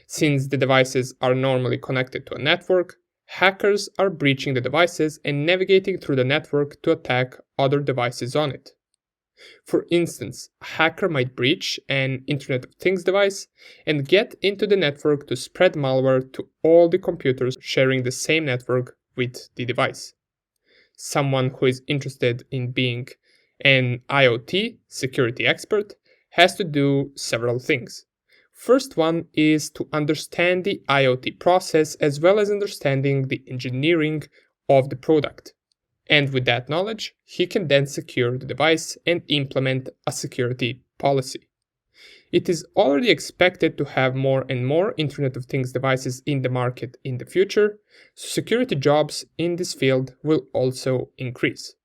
Since the devices are normally connected to a network, hackers are breaching the devices and navigating through the network to attack other devices on it. For instance, a hacker might breach an Internet of Things device and get into the network to spread malware to all the computers sharing the same network with the device. Someone who is interested in being an IoT security expert has to do several things. First one is to understand the IoT process as well as understanding the engineering of the product. And with that knowledge, he can then secure the device and implement a security policy. It is already expected to have more and more Internet of Things devices in the market in the future, so security jobs in this field will also increase.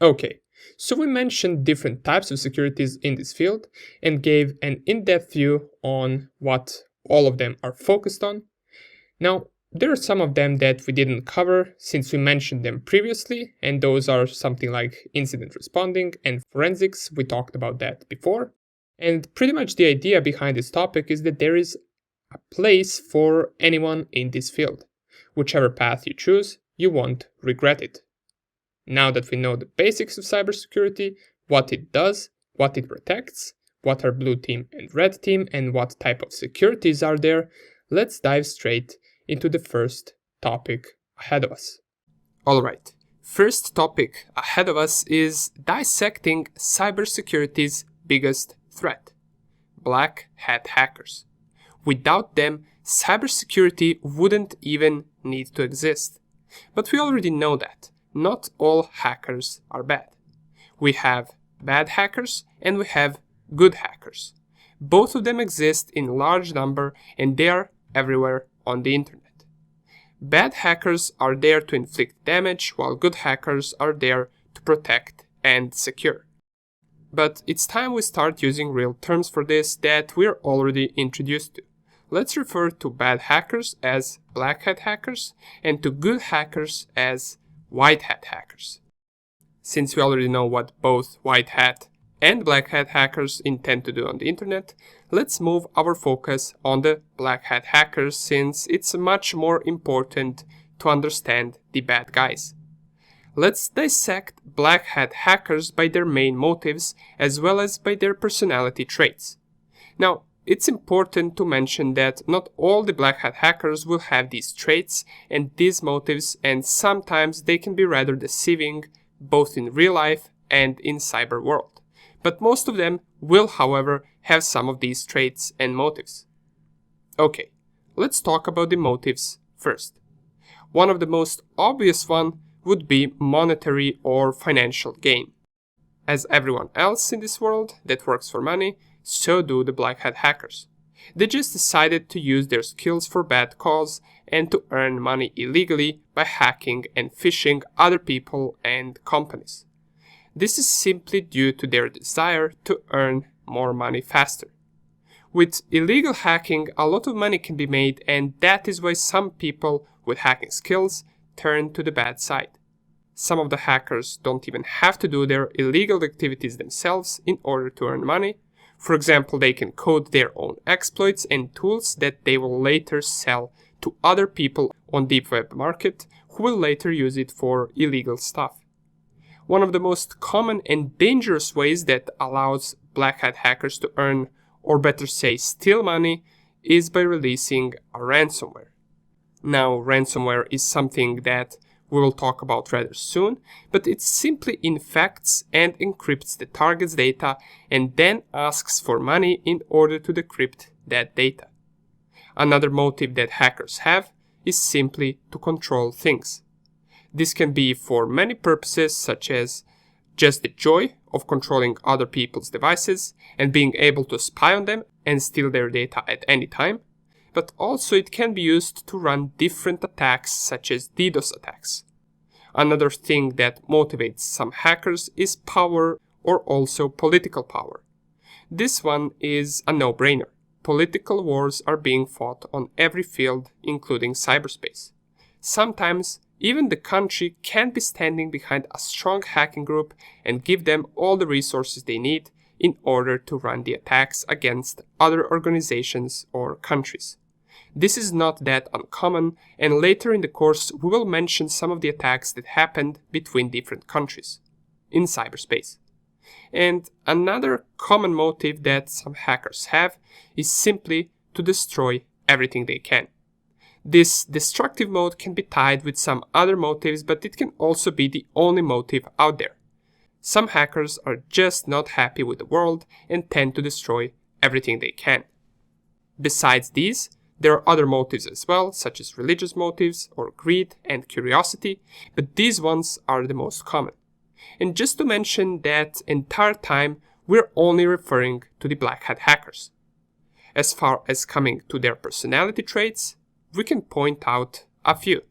Okay, so we mentioned different types of securities in this field and gave an in-depth view on what all of them are focused on. Now, there are some of them that we didn't cover since we mentioned them previously, and those are something like incident responding and forensics. We talked about that before. And pretty much the idea behind this topic is that there is a place for anyone in this field. Whichever path you choose, you won't regret it. Now that we know the basics of cybersecurity, what it does, what it protects, what are blue team and red team, and what type of securities are there, let's dive straight into the first topic ahead of us. Alright, first topic ahead of us is dissecting cybersecurity's biggest threat: black hat hackers. Without them, cybersecurity wouldn't even need to exist. But we already know that not all hackers are bad. We have bad hackers and we have good hackers. Both of them exist in large number and they are everywhere on the internet. Bad hackers are there to inflict damage, while good hackers are there to protect and secure. But it's time we start using real terms for this that we're already introduced to. Let's refer to bad hackers as black hat hackers and to good hackers as white hat hackers. Since we already know what both white hat and black hat hackers intend to do on the internet, let's move our focus on the black hat hackers since it's much more important to understand the bad guys. Let's dissect black hat hackers by their main motives as well as by their personality traits. Now, it's important to mention that not all the black hat hackers will have these traits and these motives, and sometimes they can be rather deceiving both in real life and in cyber world. But most of them will, however, have some of these traits and motives. Okay, let's talk about the motives first. One of the most obvious one would be monetary or financial gain. As everyone else in this world that works for money, so do the black hat hackers. They just decided to use their skills for bad cause and to earn money illegally by hacking and phishing other people and companies. This is simply due to their desire to earn more money faster. With illegal hacking, a lot of money can be made, and that is why some people with hacking skills turn to the bad side. Some of the hackers don't even have to do their illegal activities themselves in order to earn money. For example, they can code their own exploits and tools that they will later sell to other people on the deep web market who will later use it for illegal stuff. One of the most common and dangerous ways that allows black hat hackers to earn, or better say steal money, is by releasing a ransomware. Now, ransomware is something that we will talk about rather soon, but it simply infects and encrypts the target's data and then asks for money in order to decrypt that data. Another motive that hackers have is simply to control things. This can be for many purposes, such as just the joy of controlling other people's devices and being able to spy on them and steal their data at any time, but also it can be used to run different attacks such as DDoS attacks. Another thing that motivates some hackers is power, or also political power. This one is a no-brainer. Political wars are being fought on every field, including cyberspace. Sometimes even the country can be standing behind a strong hacking group and give them all the resources they need in order to run the attacks against other organizations or countries. This is not that uncommon, and later in the course we will mention some of the attacks that happened between different countries in cyberspace. And another common motive that some hackers have is simply to destroy everything they can. This destructive mode can be tied with some other motives, but it can also be the only motive out there. Some hackers are just not happy with the world and tend to destroy everything they can. Besides these, there are other motives as well, such as religious motives or greed and curiosity, but these ones are the most common. And just to mention that entire time, we're only referring to the black hat hackers. As far as coming to their personality traits, we can point out a few.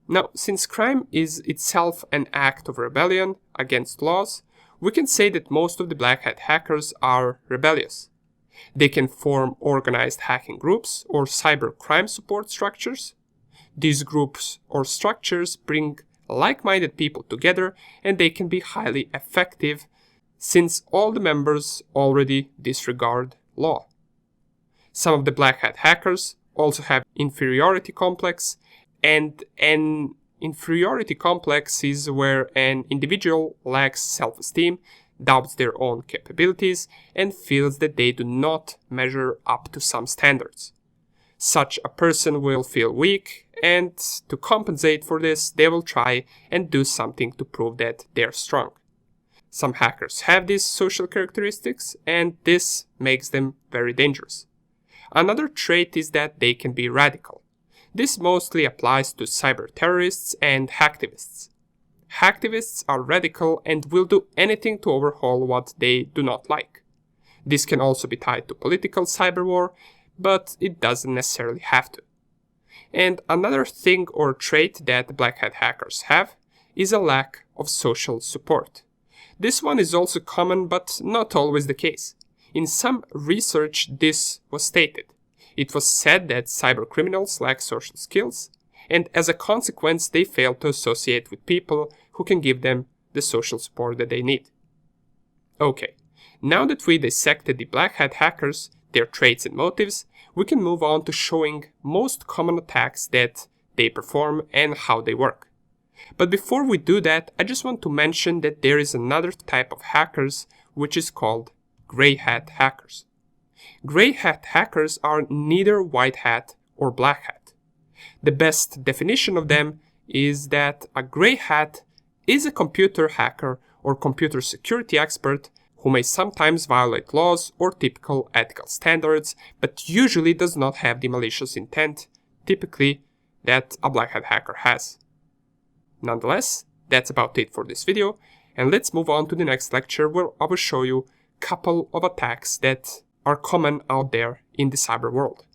Now, since crime is itself an act of rebellion against laws, we can say that most of the black hat hackers are rebellious. They can form organized hacking groups or cyber crime support structures. These groups or structures bring like-minded people together, and they can be highly effective since all the members already disregard law. Some of the black hat hackers also have inferiority complex, and an inferiority complex is where an individual lacks self-esteem, doubts their own capabilities, and feels that they do not measure up to some standards. Such a person will feel weak, and to compensate for this, they will try and do something to prove that they're strong. Some hackers have these social characteristics, and this makes them very dangerous. Another trait is that they can be radical. This mostly applies to cyber terrorists and hacktivists. Hacktivists are radical and will do anything to overhaul what they do not like. This can also be tied to political cyber war, but it doesn't necessarily have to. And another thing or trait that black hat hackers have is a lack of social support. This one is also common, but not always the case. In some research, this was stated. It was said that cybercriminals lack social skills, and as a consequence, they fail to associate with people who can give them the social support that they need. Okay, now that we dissected the black hat hackers, their traits and motives, we can move on to showing most common attacks that they perform and how they work. But before we do that, I just want to mention that there is another type of hackers which is called gray hat hackers. Gray hat hackers are neither white hat or black hat. The best definition of them is that a gray hat is a computer hacker or computer security expert who may sometimes violate laws or typical ethical standards, but usually does not have the malicious intent, typically, that a black hat hacker has. Nonetheless, that's about it for this video, and let's move on to the next lecture where I will show you a couple of attacks that are common out there in the cyber world.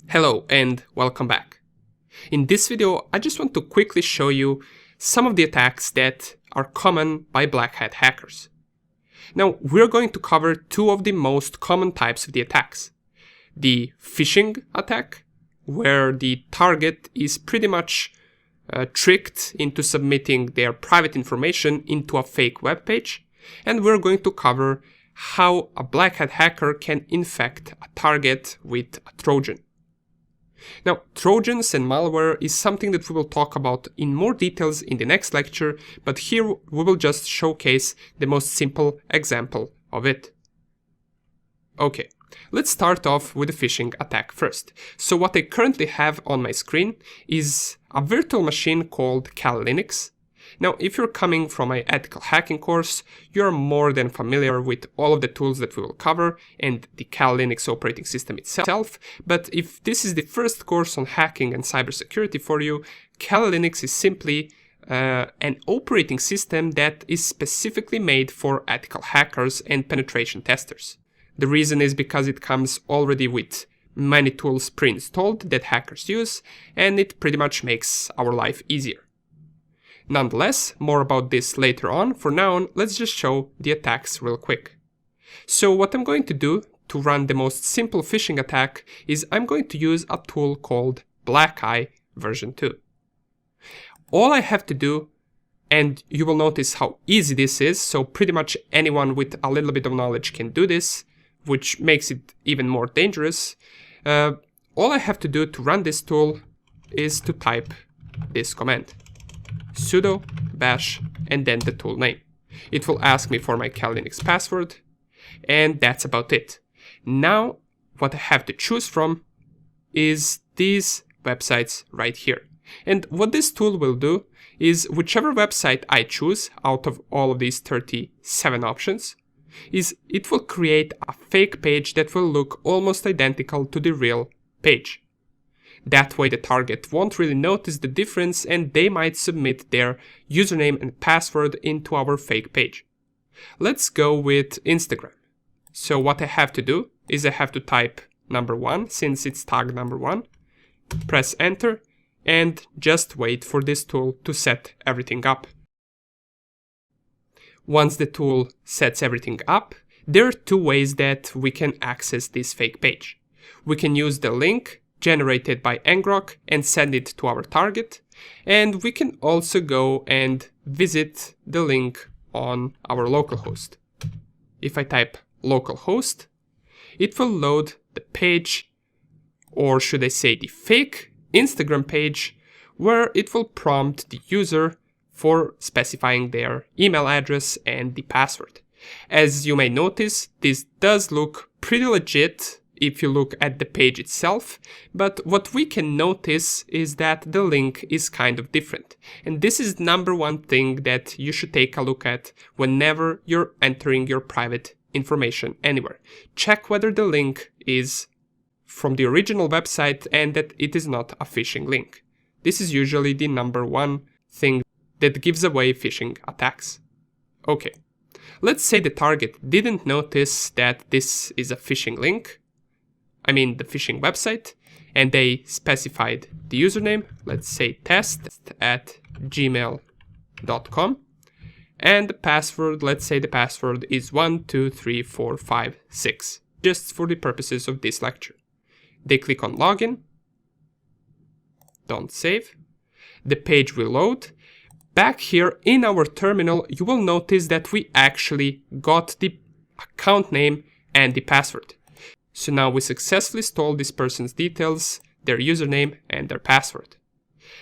Hello and welcome back. In this video, I just want to quickly show you some of the attacks that are common by black hat hackers. Now, we're going to cover two of the most common types of the attacks. The phishing attack, where the target is pretty much tricked into submitting their private information into a fake web page, and we're going to cover how a black hat hacker can infect a target with a Trojan. Now, Trojans and malware is something that we will talk about in more details in the next lecture, but here we will just showcase the most simple example of it. Okay, let's start off with the phishing attack first. So what I currently have on my screen is a virtual machine called Kali Linux. Now, if you're coming from my ethical hacking course, you're more than familiar with all of the tools that we will cover and the Kali Linux operating system itself. But if this is the first course on hacking and cybersecurity for you, Kali Linux is simply an operating system that is specifically made for ethical hackers and penetration testers. The reason is because it comes already with many tools pre-installed that hackers use, and it pretty much makes our life easier. Nonetheless, more about this later on. For now, let's just show the attacks real quick. So what I'm going to do to run the most simple phishing attack is I'm going to use a tool called Black Eye version 2. All I have to do, and you will notice how easy this is, so pretty much anyone with a little bit of knowledge can do this, which makes it even more dangerous. All I have to do to run this tool is to type this command: sudo bash and then the tool name. It will ask me for my Kali Linux password, and that's about it. Now what I have to choose from is these websites right here. And what this tool will do is whichever website I choose out of all of these 37 options, is it will create a fake page that will look almost identical to the real page. That way the target won't really notice the difference and they might submit their username and password into our fake page. Let's go with Instagram. So what I have to do is I have to type number 1 since it's tag number 1, press enter, and just wait for this tool to set everything up. Once the tool sets everything up, there are two ways that we can access this fake page. We can use the link generated by ngrok and send it to our target, and we can also go and visit the link on our localhost. If I type localhost, it will load the page, or should I say the fake Instagram page, where it will prompt the user for specifying their email address and the password. As you may notice, this does look pretty legit if you look at the page itself, but what we can notice is that the link is kind of different. And this is number one thing that you should take a look at whenever you're entering your private information anywhere. Check whether the link is from the original website and that it is not a phishing link. This is usually the number one thing that gives away phishing attacks. Okay, let's say the target didn't notice that this is a phishing link, the phishing website, and they specified the username, let's say test@gmail.com, and the password, let's say the password is 123456, just for the purposes of this lecture. They click on login, don't save, the page will load. Back here in our terminal, you will notice that we actually got the account name and the password. So now we successfully stole this person's details, their username and their password.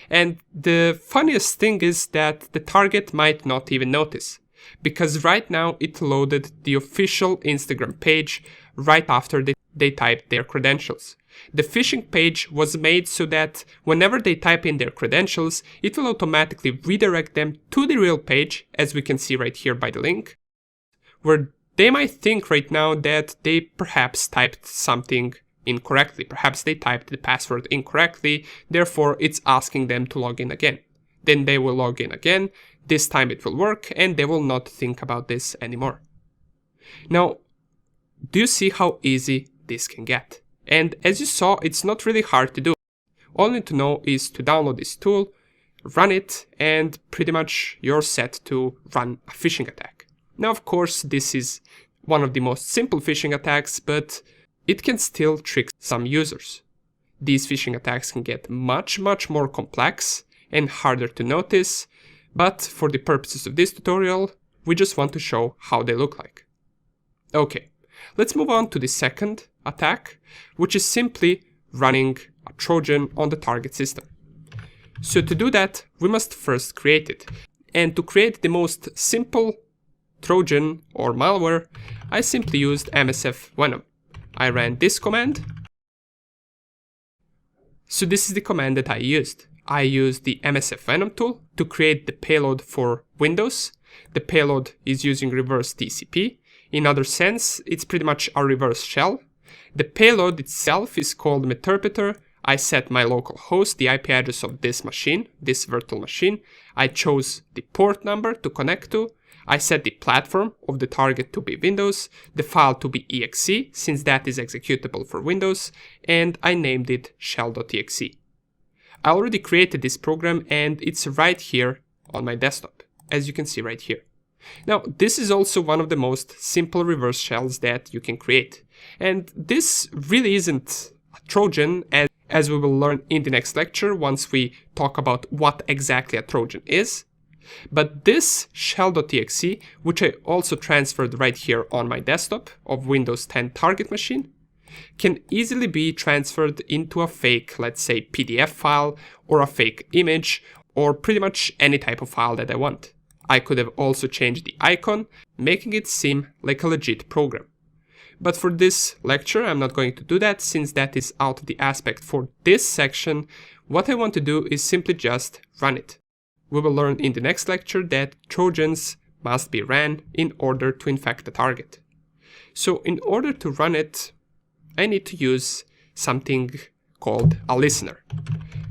And the funniest thing is that the target might not even notice, because right now it loaded the official Instagram page right after they typed their credentials. The phishing page was made so that whenever they type in their credentials, it will automatically redirect them to the real page, as we can see right here by the link, where they might think right now that they perhaps typed something incorrectly. Perhaps they typed the password incorrectly, therefore it's asking them to log in again. Then they will log in again, this time it will work, and they will not think about this anymore. Now, do you see how easy this can get? And as you saw, it's not really hard to do. All you need to know is to download this tool, run it, and pretty much you're set to run a phishing attack. Now, of course, this is one of the most simple phishing attacks, but it can still trick some users. These phishing attacks can get much more complex and harder to notice, but for the purposes of this tutorial, we just want to show how they look like. Okay, let's move on to the second attack, which is simply running a Trojan on the target system. So to do that, we must first create it. And to create the most simple Trojan or malware, I simply used MSF Venom. I ran this command. So this is the command that I used. I used the MSF Venom tool to create the payload for Windows. The payload is using reverse TCP. In other sense, it's pretty much a reverse shell. The payload itself is called Meterpreter. I set my local host, the IP address of this machine, this virtual machine. I chose the port number to connect to. I set the platform of the target to be Windows, the file to be exe, since that is executable for Windows, and I named it shell.exe. I already created this program and it's right here on my desktop, as you can see right here. Now, this is also one of the most simple reverse shells that you can create. And this really isn't a Trojan, as we will learn in the next lecture once we talk about what exactly a Trojan is. But this shell.exe, which I also transferred right here on my desktop of Windows 10 target machine, can easily be transferred into a fake, let's say, PDF file or a fake image or pretty much any type of file that I want. I could have also changed the icon, making it seem like a legit program. But for this lecture, I'm not going to do that since that is out of the aspect for this section. What I want to do is simply just run it. We will learn in the next lecture that Trojans must be ran in order to infect the target. So in order to run it, I need to use something called a listener.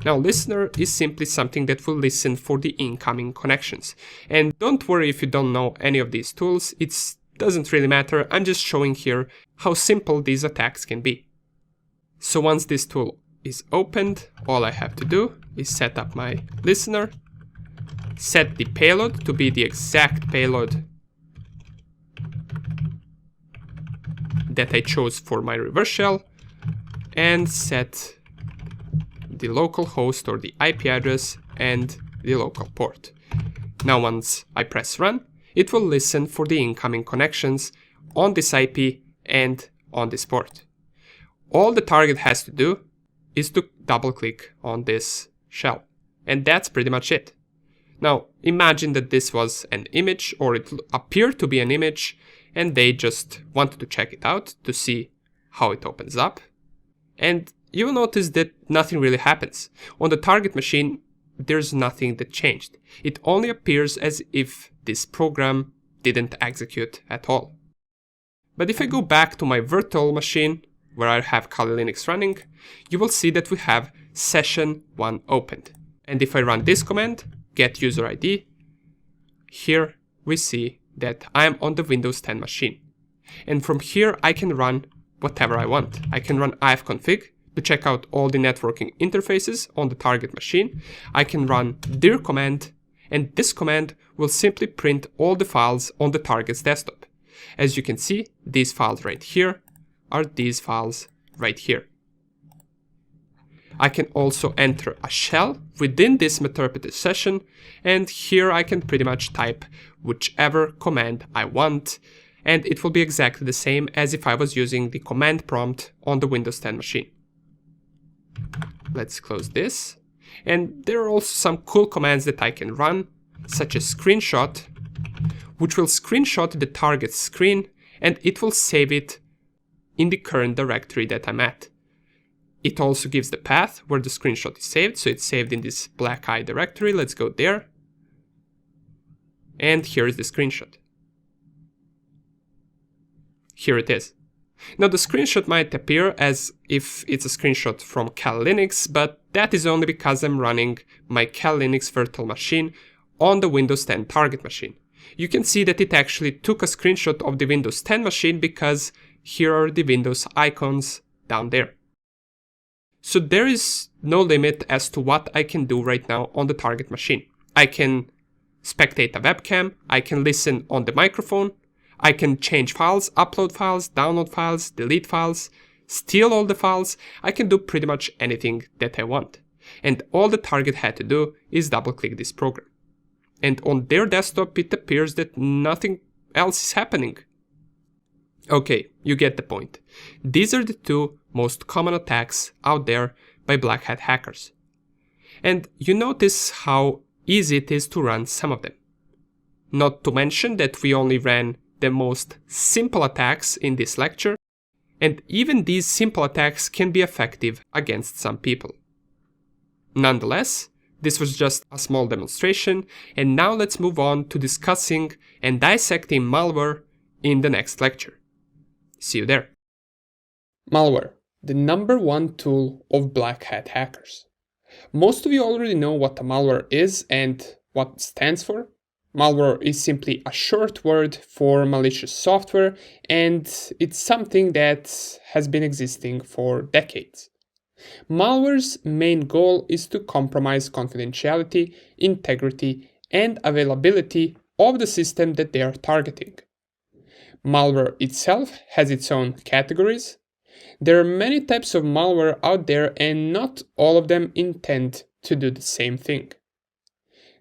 Now, listener is simply something that will listen for the incoming connections. And don't worry if you don't know any of these tools, it doesn't really matter. I'm just showing here how simple these attacks can be. So once this tool is opened, all I have to do is set up my listener, set the payload to be the exact payload that I chose for my reverse shell, and set the local host or the IP address and the local port. Now once I press run, it will listen for the incoming connections on this IP and on this port. All the target has to do is to double click on this shell, and that's pretty much it. Now imagine that this was an image, or it appeared to be an image, and they just wanted to check it out to see how it opens up. And you will notice that nothing really happens. On the target machine, there's nothing that changed. It only appears as if this program didn't execute at all. But if I go back to my virtual machine, where I have Kali Linux running, you will see that we have session 1 opened. And if I run this command, get user ID, here we see that I'm on the Windows 10 machine. And from here I can run whatever I want. I can run ifconfig to check out all the networking interfaces on the target machine. I can run dir command, and this command will simply print all the files on the target's desktop. As you can see, these files right here are these files right here. I can also enter a shell within this meterpreted session, and here I can pretty much type whichever command I want, and it will be exactly the same as if I was using the command prompt on the Windows 10 machine. Let's close this. And there are also some cool commands that I can run, such as screenshot, which will screenshot the target screen, and it will save it in the current directory that I'm at. It also gives the path where the screenshot is saved, so it's saved in this black eye directory. Let's go there. And here is the screenshot. Here it is. Now the screenshot might appear as if it's a screenshot from Kali Linux, but that is only because I'm running my Kali Linux virtual machine on the Windows 10 target machine. You can see that it actually took a screenshot of the Windows 10 machine because here are the Windows icons down there. So there is no limit as to what I can do right now on the target machine. I can spectate a webcam, I can listen on the microphone, I can change files, upload files, download files, delete files, steal all the files. I can do pretty much anything that I want. And all the target had to do is double click this program. And on their desktop it appears that nothing else is happening. Okay, you get the point. These are the two most common attacks out there by black hat hackers. And you notice how easy it is to run some of them. Not to mention that we only ran the most simple attacks in this lecture, and even these simple attacks can be effective against some people. Nonetheless, this was just a small demonstration, and now let's move on to discussing and dissecting malware in the next lecture. See you there. Malware, the number one tool of black hat hackers. Most of you already know what a malware is and what it stands for. Malware is simply a short word for malicious software, and it's something that has been existing for decades. Malware's main goal is to compromise confidentiality, integrity, and availability of the system that they are targeting. Malware itself has its own categories. There are many types of malware out there, and not all of them intend to do the same thing.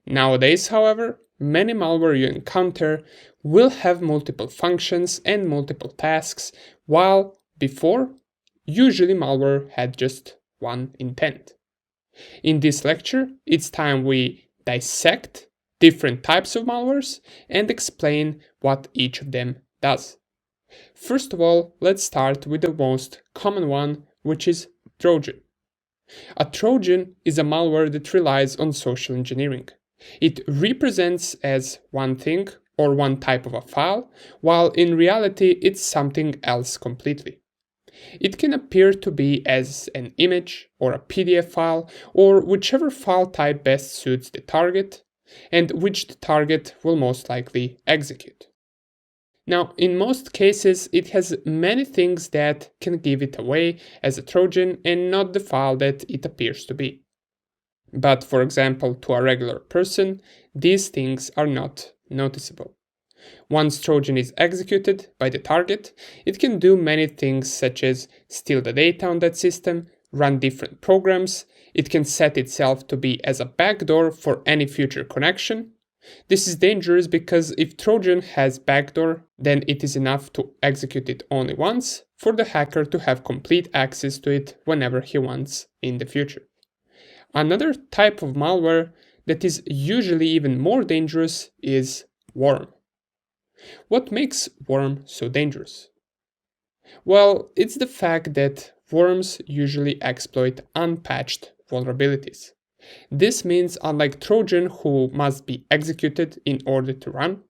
Nowadays, however, many malware you encounter will have multiple functions and multiple tasks, while before, usually malware had just one intent. In this lecture, it's time we dissect different types of malwares and explain what each of them does. First of all, let's start with the most common one, which is Trojan. A Trojan is a malware that relies on social engineering. It represents as one thing or one type of a file, while in reality it's something else completely. It can appear to be as an image or a PDF file, or whichever file type best suits the target, and which the target will most likely execute. Now, in most cases, it has many things that can give it away as a Trojan and not the file that it appears to be. But for example, to a regular person, these things are not noticeable. Once Trojan is executed by the target, it can do many things such as steal the data on that system, run different programs, it can set itself to be as a backdoor for any future connection. This is dangerous because if Trojan has backdoor, then it is enough to execute it only once for the hacker to have complete access to it whenever he wants in the future. Another type of malware that is usually even more dangerous is worm. What makes worm so dangerous? Well, it's the fact that worms usually exploit unpatched vulnerabilities. This means, unlike Trojan, who must be executed in order to run,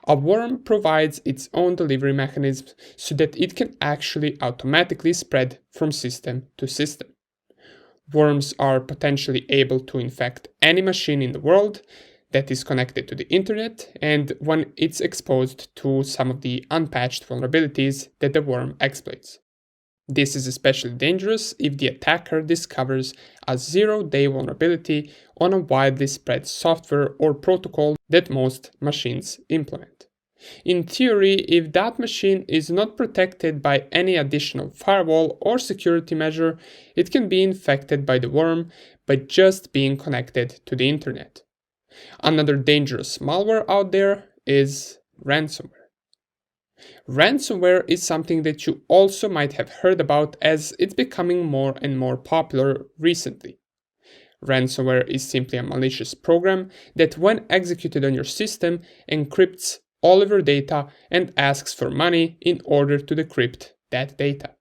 a worm provides its own delivery mechanism so that it can actually automatically spread from system to system. Worms are potentially able to infect any machine in the world that is connected to the internet, and when it's exposed to some of the unpatched vulnerabilities that the worm exploits. This is especially dangerous if the attacker discovers a zero-day vulnerability on a widely spread software or protocol that most machines implement. In theory, if that machine is not protected by any additional firewall or security measure, it can be infected by the worm by just being connected to the internet. Another dangerous malware out there is ransomware. Ransomware is something that you also might have heard about, as it's becoming more and more popular recently. Ransomware is simply a malicious program that, when executed on your system, encrypts all of your data and asks for money in order to decrypt that data.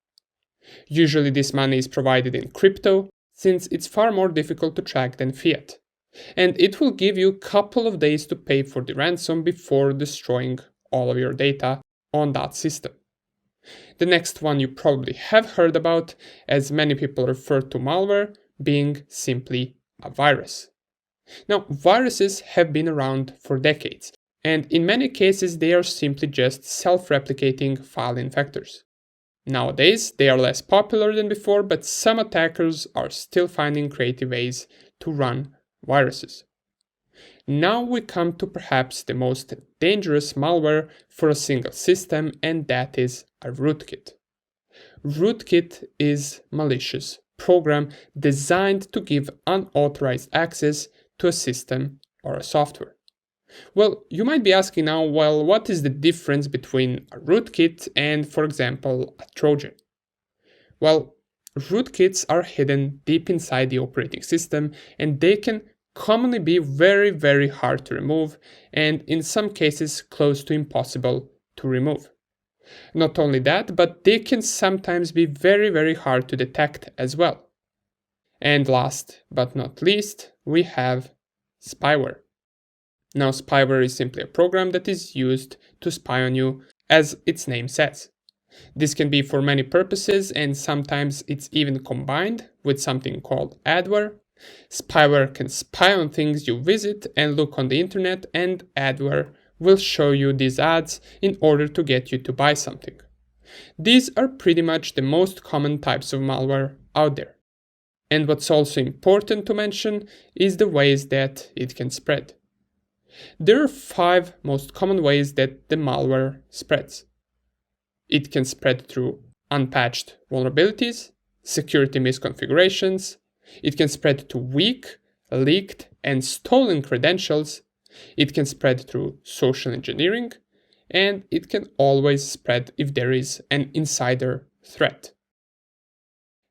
Usually this money is provided in crypto, since it's far more difficult to track than fiat, and it will give you a couple of days to pay for the ransom before destroying all of your data on that system. The next one you probably have heard about, as many people refer to malware, being simply a virus. Now, viruses have been around for decades, and in many cases they are simply just self-replicating file infectors. Nowadays, they are less popular than before, but some attackers are still finding creative ways to run viruses. Now we come to perhaps the most dangerous malware for a single system, and that is a rootkit. Rootkit is a malicious program designed to give unauthorized access to a system or a software. Well, you might be asking now, well, what is the difference between a rootkit and, for example, a Trojan? Well, rootkits are hidden deep inside the operating system, and they can commonly be very, very hard to remove, and in some cases close to impossible to remove. Not only that, but they can sometimes be very, very hard to detect as well. And last but not least, we have spyware. Now, spyware is simply a program that is used to spy on you, as its name says. This can be for many purposes, and sometimes it's even combined with something called adware. Spyware can spy on things you visit and look on the internet, and adware will show you these ads in order to get you to buy something. These are pretty much the most common types of malware out there. And what's also important to mention is the ways that it can spread. There are 5 most common ways that the malware spreads. It can spread through unpatched vulnerabilities, security misconfigurations. It can spread to weak, leaked, and stolen credentials. It can spread through social engineering, and it can always spread if there is an insider threat.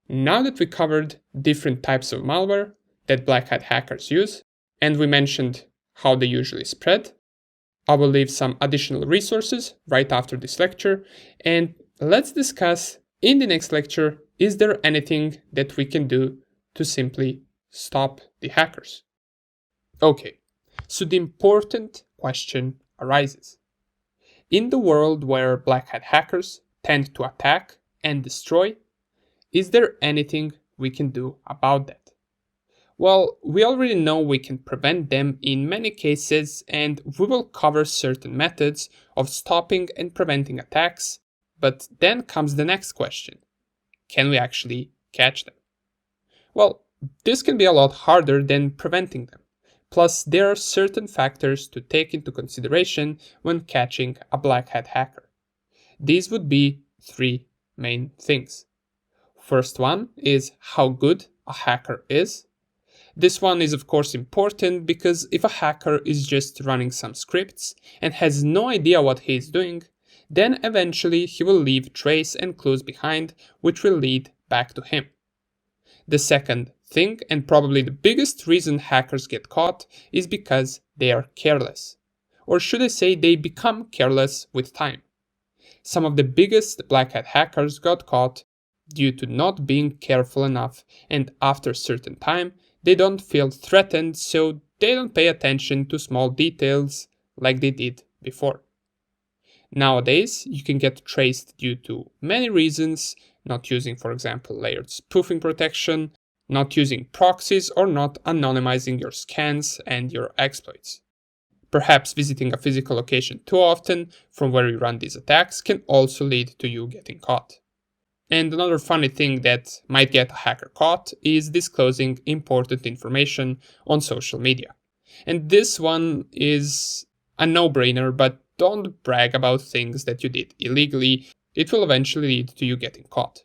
Now that we covered different types of malware that black hat hackers use, and we mentioned how they usually spread, I will leave some additional resources right after this lecture, and let's discuss in the next lecture, is there anything that we can do to simply stop the hackers? Okay, so the important question arises. In the world where black hat hackers tend to attack and destroy, is there anything we can do about that? Well, we already know we can prevent them in many cases, and we will cover certain methods of stopping and preventing attacks, but then comes the next question. Can we actually catch them? Well, this can be a lot harder than preventing them. Plus, there are certain factors to take into consideration when catching a black hat hacker. These would be 3 main things. First one is how good a hacker is. This one is of course important because if a hacker is just running some scripts and has no idea what he is doing, then eventually he will leave trace and clues behind which will lead back to him. The second thing, and probably the biggest reason hackers get caught, is because they are careless. Or should I say they become careless with time. Some of the biggest black hat hackers got caught due to not being careful enough, and after a certain time, they don't feel threatened, so they don't pay attention to small details like they did before. Nowadays, you can get traced due to many reasons, not using, for example, layered spoofing protection, not using proxies, or not anonymizing your scans and your exploits. Perhaps visiting a physical location too often from where you run these attacks can also lead to you getting caught. And another funny thing that might get a hacker caught is disclosing important information on social media. And this one is a no-brainer, but don't brag about things that you did illegally. It will eventually lead to you getting caught.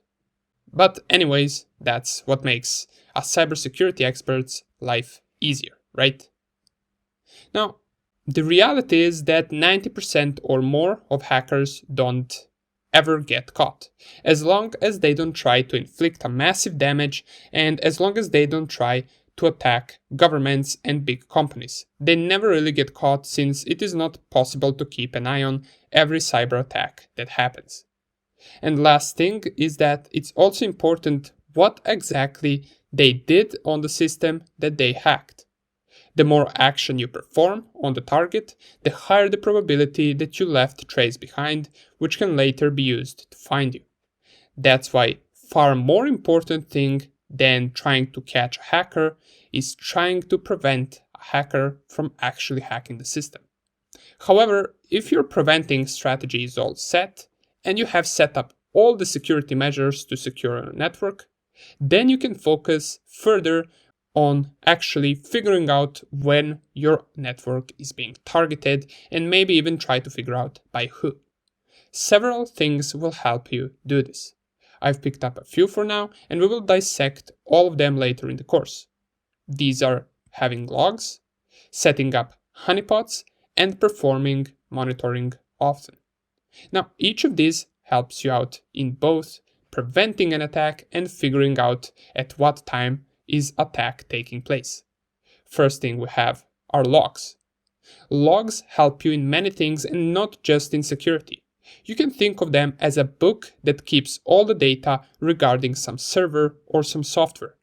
But anyways, that's what makes a cybersecurity expert's life easier, right? Now, the reality is that 90% or more of hackers don't ever get caught, as long as they don't try to inflict a massive damage and as long as they don't try to attack governments and big companies. They never really get caught since it is not possible to keep an eye on every cyber attack that happens. And last thing is that it's also important what exactly they did on the system that they hacked. The more action you perform on the target, the higher the probability that you left a trace behind, which can later be used to find you. That's why far more important thing than trying to catch a hacker is trying to prevent a hacker from actually hacking the system. However, if your preventing strategy is all set, and you have set up all the security measures to secure your network, then you can focus further on actually figuring out when your network is being targeted and maybe even try to figure out by who. Several things will help you do this. I've picked up a few for now, and we will dissect all of them later in the course. These are having logs, setting up honeypots, and performing monitoring often. Now, each of these helps you out in both preventing an attack and figuring out at what time is attack taking place. First thing we have are logs. Logs help you in many things and not just in security. You can think of them as a book that keeps all the data regarding some server or some software.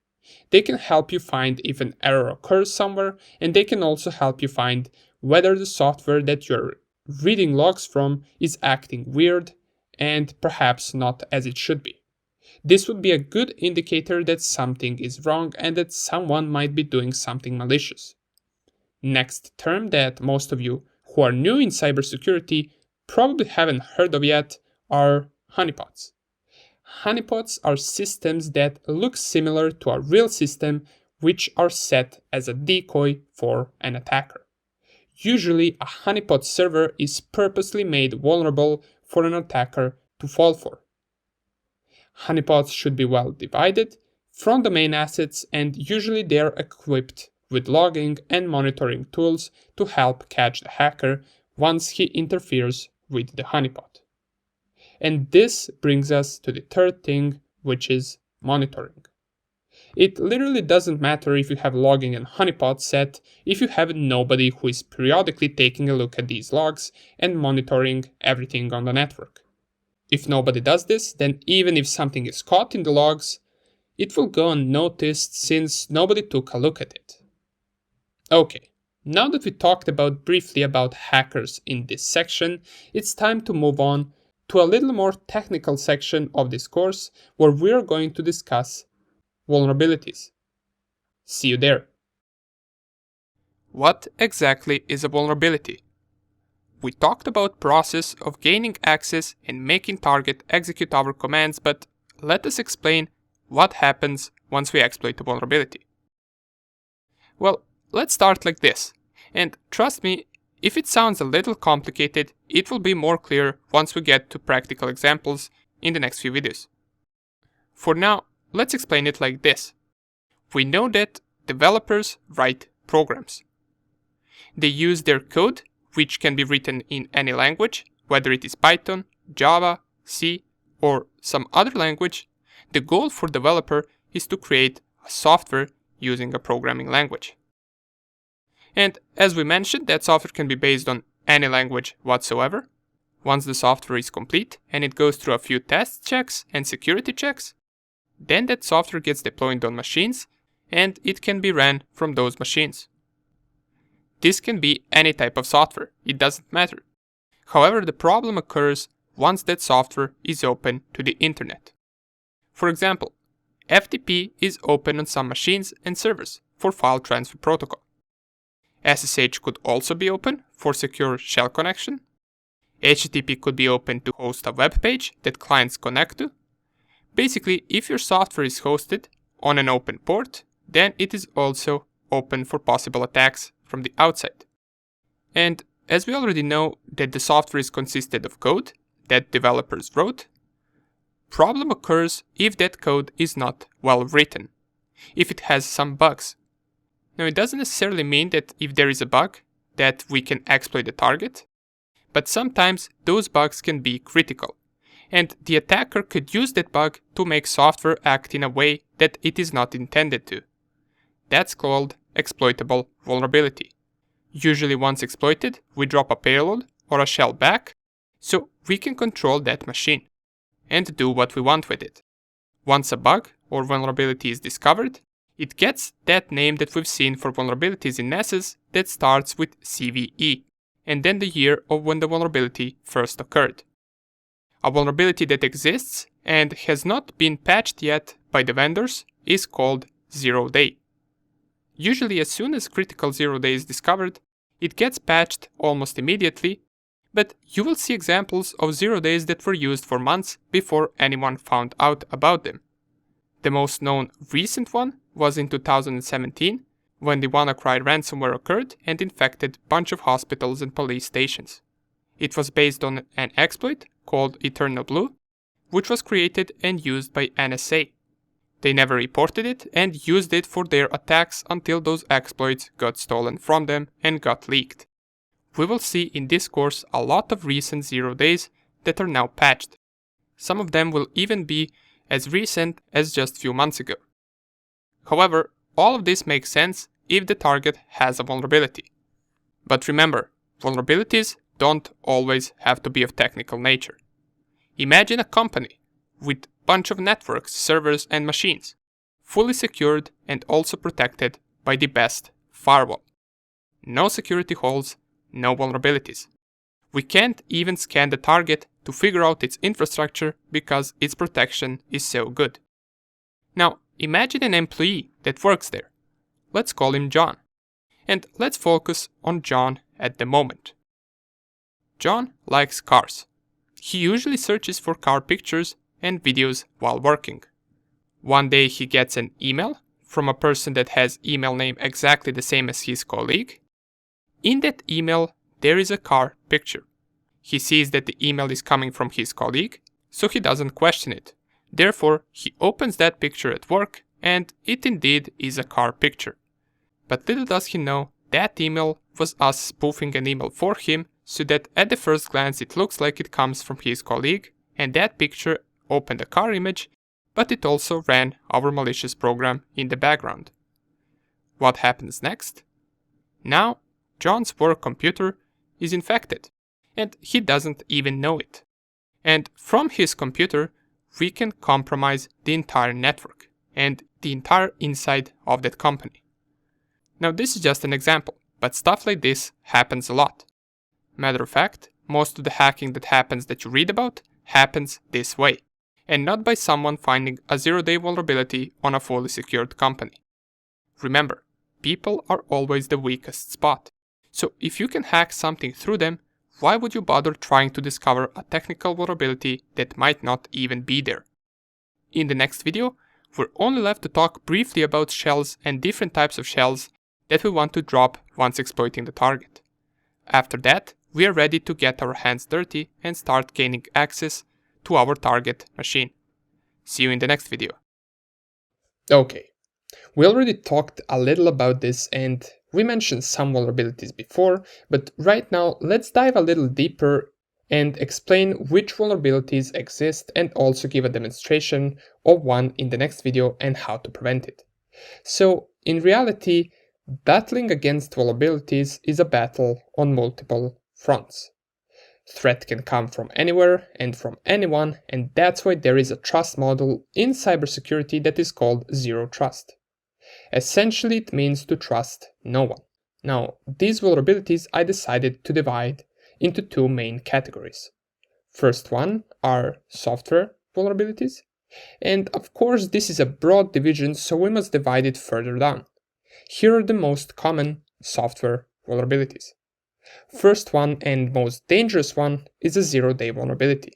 They can help you find if an error occurs somewhere, and they can also help you find whether the software that you're reading logs from is acting weird and perhaps not as it should be. This would be a good indicator that something is wrong and that someone might be doing something malicious. Next term that most of you who are new in cybersecurity probably haven't heard of yet are honeypots. Honeypots are systems that look similar to a real system which are set as a decoy for an attacker. Usually a honeypot server is purposely made vulnerable for an attacker to fall for. Honeypots should be well divided from the main assets, and usually they are equipped with logging and monitoring tools to help catch the hacker once he interferes with the honeypot. And this brings us to the third thing, which is monitoring. It literally doesn't matter if you have logging and honeypot set if you have nobody who is periodically taking a look at these logs and monitoring everything on the network. If nobody does this, then even if something is caught in the logs, it will go unnoticed since nobody took a look at it. Okay, now that we talked briefly about hackers in this section, it's time to move on to a little more technical section of this course where we are going to discuss vulnerabilities. See you there. What exactly is a vulnerability? We talked about process of gaining access and making target execute our commands, but let us explain what happens once we exploit a vulnerability. Well, let's start like this, and trust me, if it sounds a little complicated, it will be more clear once we get to practical examples in the next few videos. For now, let's explain it like this. We know that developers write programs. They use their code, which can be written in any language, whether it is Python, Java, C, or some other language. The goal for developer is to create a software using a programming language. And as we mentioned, that software can be based on any language whatsoever, once the software is complete and it goes through a few test checks and security checks, then that software gets deployed on machines and it can be ran from those machines. This can be any type of software, it doesn't matter. However, the problem occurs once that software is open to the internet. For example, FTP is open on some machines and servers for file transfer protocol. SSH could also be open for secure shell connection. HTTP could be open to host a web page that clients connect to. Basically, if your software is hosted on an open port, then it is also open for possible attacks from the outside. And as we already know that the software is consisted of code that developers wrote, problem occurs if that code is not well written, if it has some bugs. Now, it doesn't necessarily mean that if there is a bug that we can exploit the target, but sometimes those bugs can be critical, and the attacker could use that bug to make software act in a way that it is not intended to. That's called exploitable vulnerability. Usually once exploited, we drop a payload or a shell back, so we can control that machine and do what we want with it. Once a bug or vulnerability is discovered, it gets that name that we've seen for vulnerabilities in Nessus that starts with CVE, and then the year of when the vulnerability first occurred. A vulnerability that exists and has not been patched yet by the vendors is called 0 day. Usually as soon as critical 0 day is discovered, it gets patched almost immediately, but you will see examples of 0 days that were used for months before anyone found out about them. The most known recent one was in 2017, when the WannaCry ransomware occurred and infected a bunch of hospitals and police stations. It was based on an exploit called Eternal Blue, which was created and used by NSA. They never reported it and used it for their attacks until those exploits got stolen from them and got leaked. We will see in this course a lot of recent 0 days that are now patched. Some of them will even be as recent as just a few months ago. However, all of this makes sense if the target has a vulnerability. But remember, vulnerabilities don't always have to be of technical nature. Imagine a company with a bunch of networks, servers and machines, fully secured and also protected by the best firewall. No security holes, no vulnerabilities. We can't even scan the target to figure out its infrastructure because its protection is so good. Now, imagine an employee that works there. Let's call him John. And let's focus on John at the moment. John likes cars. He usually searches for car pictures and videos while working. One day he gets an email from a person that has email name exactly the same as his colleague. In that email, there is a car picture. He sees that the email is coming from his colleague, so he doesn't question it. Therefore, he opens that picture at work, and it indeed is a car picture. But little does he know, that email was us spoofing an email for him, so that at the first glance it looks like it comes from his colleague, and that picture opened a car image, but it also ran our malicious program in the background. What happens next? Now, John's work computer is infected, and he doesn't even know it. And from his computer, we can compromise the entire network and the entire inside of that company. Now, this is just an example, but stuff like this happens a lot. Matter of fact, most of the hacking that happens that you read about happens this way, and not by someone finding a 0 day vulnerability on a fully secured company. Remember, people are always the weakest spot. So if you can hack something through them, why would you bother trying to discover a technical vulnerability that might not even be there? In the next video, we're only left to talk briefly about shells and different types of shells that we want to drop once exploiting the target. After that, we are ready to get our hands dirty and start gaining access to our target machine. See you in the next video. Okay, we already talked a little about this and we mentioned some vulnerabilities before, but right now let's dive a little deeper and explain which vulnerabilities exist and also give a demonstration of one in the next video and how to prevent it. So in reality, battling against vulnerabilities is a battle on multiple fronts. Threat can come from anywhere and from anyone, and that's why there is a trust model in cybersecurity that is called zero trust. Essentially, it means to trust no one. Now, these vulnerabilities I decided to divide into two main categories. First one are software vulnerabilities, and of course this is a broad division, so we must divide it further down. Here are the most common software vulnerabilities. First one and most dangerous one is a zero-day vulnerability.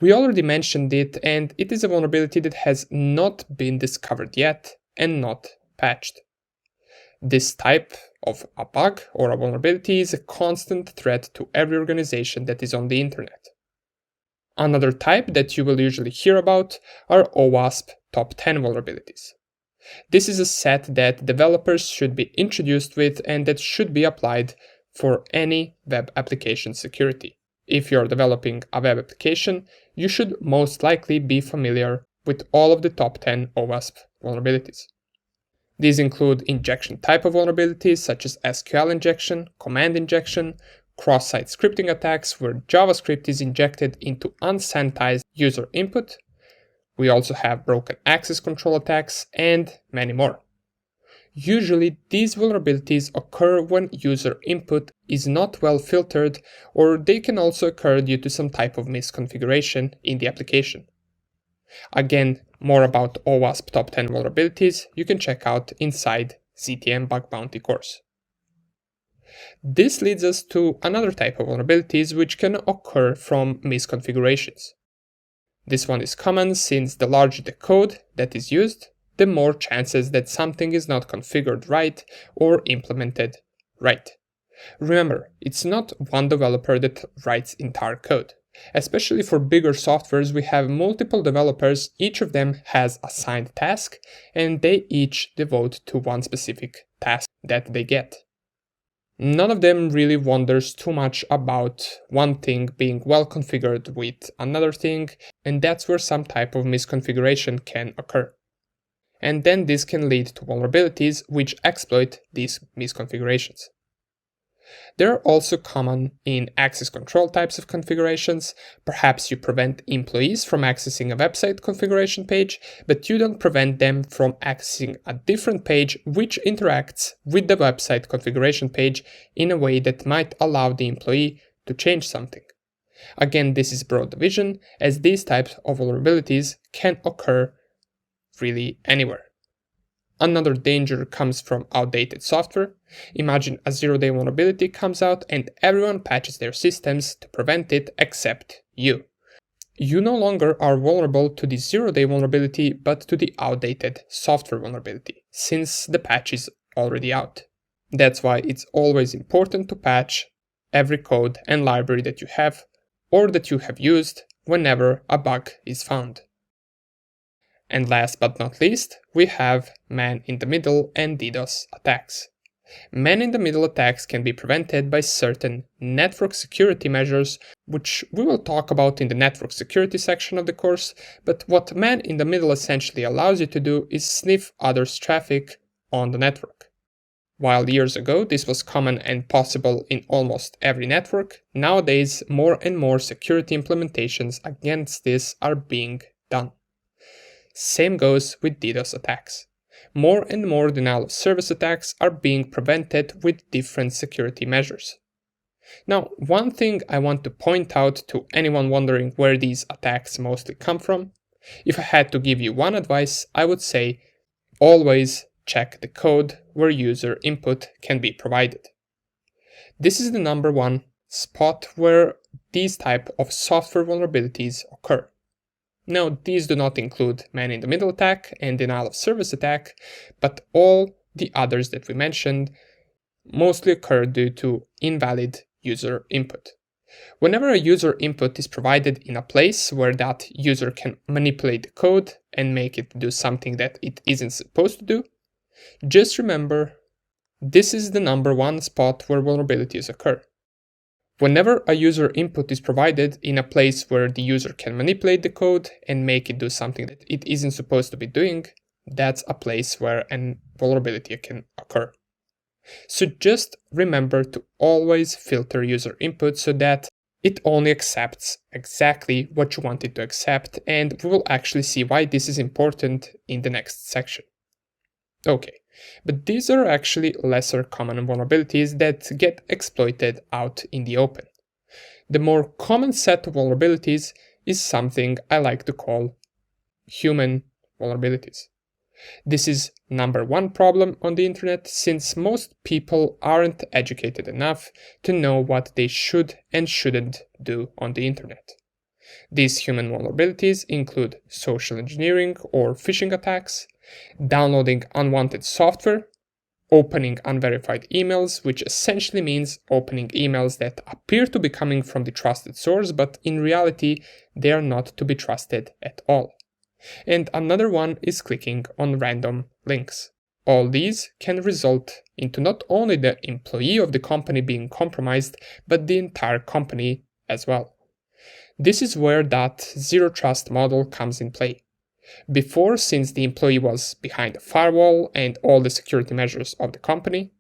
We already mentioned it, and it is a vulnerability that has not been discovered yet and not patched. This type of a bug or a vulnerability is a constant threat to every organization that is on the internet. Another type that you will usually hear about are OWASP top 10 vulnerabilities. This is a set that developers should be introduced with and that should be applied for any web application security. If you're developing a web application, you should most likely be familiar with all of the top 10 OWASP vulnerabilities. These include injection type of vulnerabilities such as SQL injection, command injection, cross-site scripting attacks where JavaScript is injected into unsanitized user input. We also have broken access control attacks and many more. Usually, these vulnerabilities occur when user input is not well filtered, or they can also occur due to some type of misconfiguration in the application. Again, more about OWASP top 10 vulnerabilities you can check out inside ZTM Bug Bounty course. This leads us to another type of vulnerabilities which can occur from misconfigurations. This one is common since the larger the code that is used, the more chances that something is not configured right or implemented right. Remember, it's not one developer that writes entire code. Especially for bigger softwares, we have multiple developers, each of them has a assigned task, and they each devote to one specific task that they get. None of them really wonders too much about one thing being well configured with another thing, and that's where some type of misconfiguration can occur. And then this can lead to vulnerabilities which exploit these misconfigurations. They're also common in access control types of configurations. Perhaps you prevent employees from accessing a website configuration page, but you don't prevent them from accessing a different page which interacts with the website configuration page in a way that might allow the employee to change something. Again, this is broad division, as these types of vulnerabilities can occur really anywhere. Another danger comes from outdated software. Imagine a zero-day vulnerability comes out and everyone patches their systems to prevent it except you. You no longer are vulnerable to the zero-day vulnerability but to the outdated software vulnerability, since the patch is already out. That's why it's always important to patch every code and library that you have or that you have used whenever a bug is found. And last but not least, we have man-in-the-middle and DDoS attacks. Man-in-the-middle attacks can be prevented by certain network security measures, which we will talk about in the network security section of the course, but what man-in-the-middle essentially allows you to do is sniff others' traffic on the network. While years ago this was common and possible in almost every network, nowadays more and more security implementations against this are being done. Same goes with DDoS attacks. More and more denial of service attacks are being prevented with different security measures. Now, one thing I want to point out to anyone wondering where these attacks mostly come from, if I had to give you one advice, I would say always check the code where user input can be provided. This is the number one spot where these type of software vulnerabilities occur. Now, these do not include man-in-the-middle attack and denial of service attack, but all the others that we mentioned mostly occur due to invalid user input. Whenever a user input is provided in a place where that user can manipulate the code and make it do something that it isn't supposed to do, just remember, this is the number one spot where vulnerabilities occur. Whenever a user input is provided in a place where the user can manipulate the code and make it do something that it isn't supposed to be doing, that's a place where a vulnerability can occur. So just remember to always filter user input so that It only accepts exactly what you want it to accept, and we will actually see why this is important in the next section. Okay, but these are actually lesser common vulnerabilities that get exploited out in the open. The more common set of vulnerabilities is something I like to call human vulnerabilities. This is number one problem on the internet, since most people aren't educated enough to know what they should and shouldn't do on the internet. These human vulnerabilities include social engineering or phishing attacks, downloading unwanted software, opening unverified emails, which essentially means opening emails that appear to be coming from the trusted source, but in reality, they are not to be trusted at all. And another one is clicking on random links. All these can result into not only the employee of the company being compromised, but the entire company as well. This is where that zero trust model comes in play. Before, since the employee was behind a firewall and all the security measures of the company,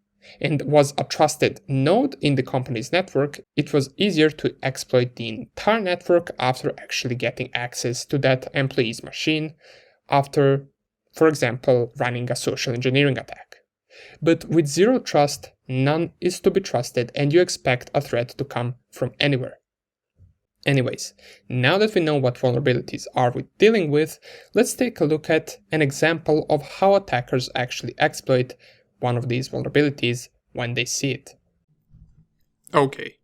and was a trusted node in the company's network, it was easier to exploit the entire network after actually getting access to that employee's machine after, for example, running a social engineering attack. But with zero trust, none is to be trusted and you expect a threat to come from anywhere. Anyways, now that we know what vulnerabilities are we dealing with, let's take a look at an example of how attackers actually exploit one of these vulnerabilities when they see it. Okay,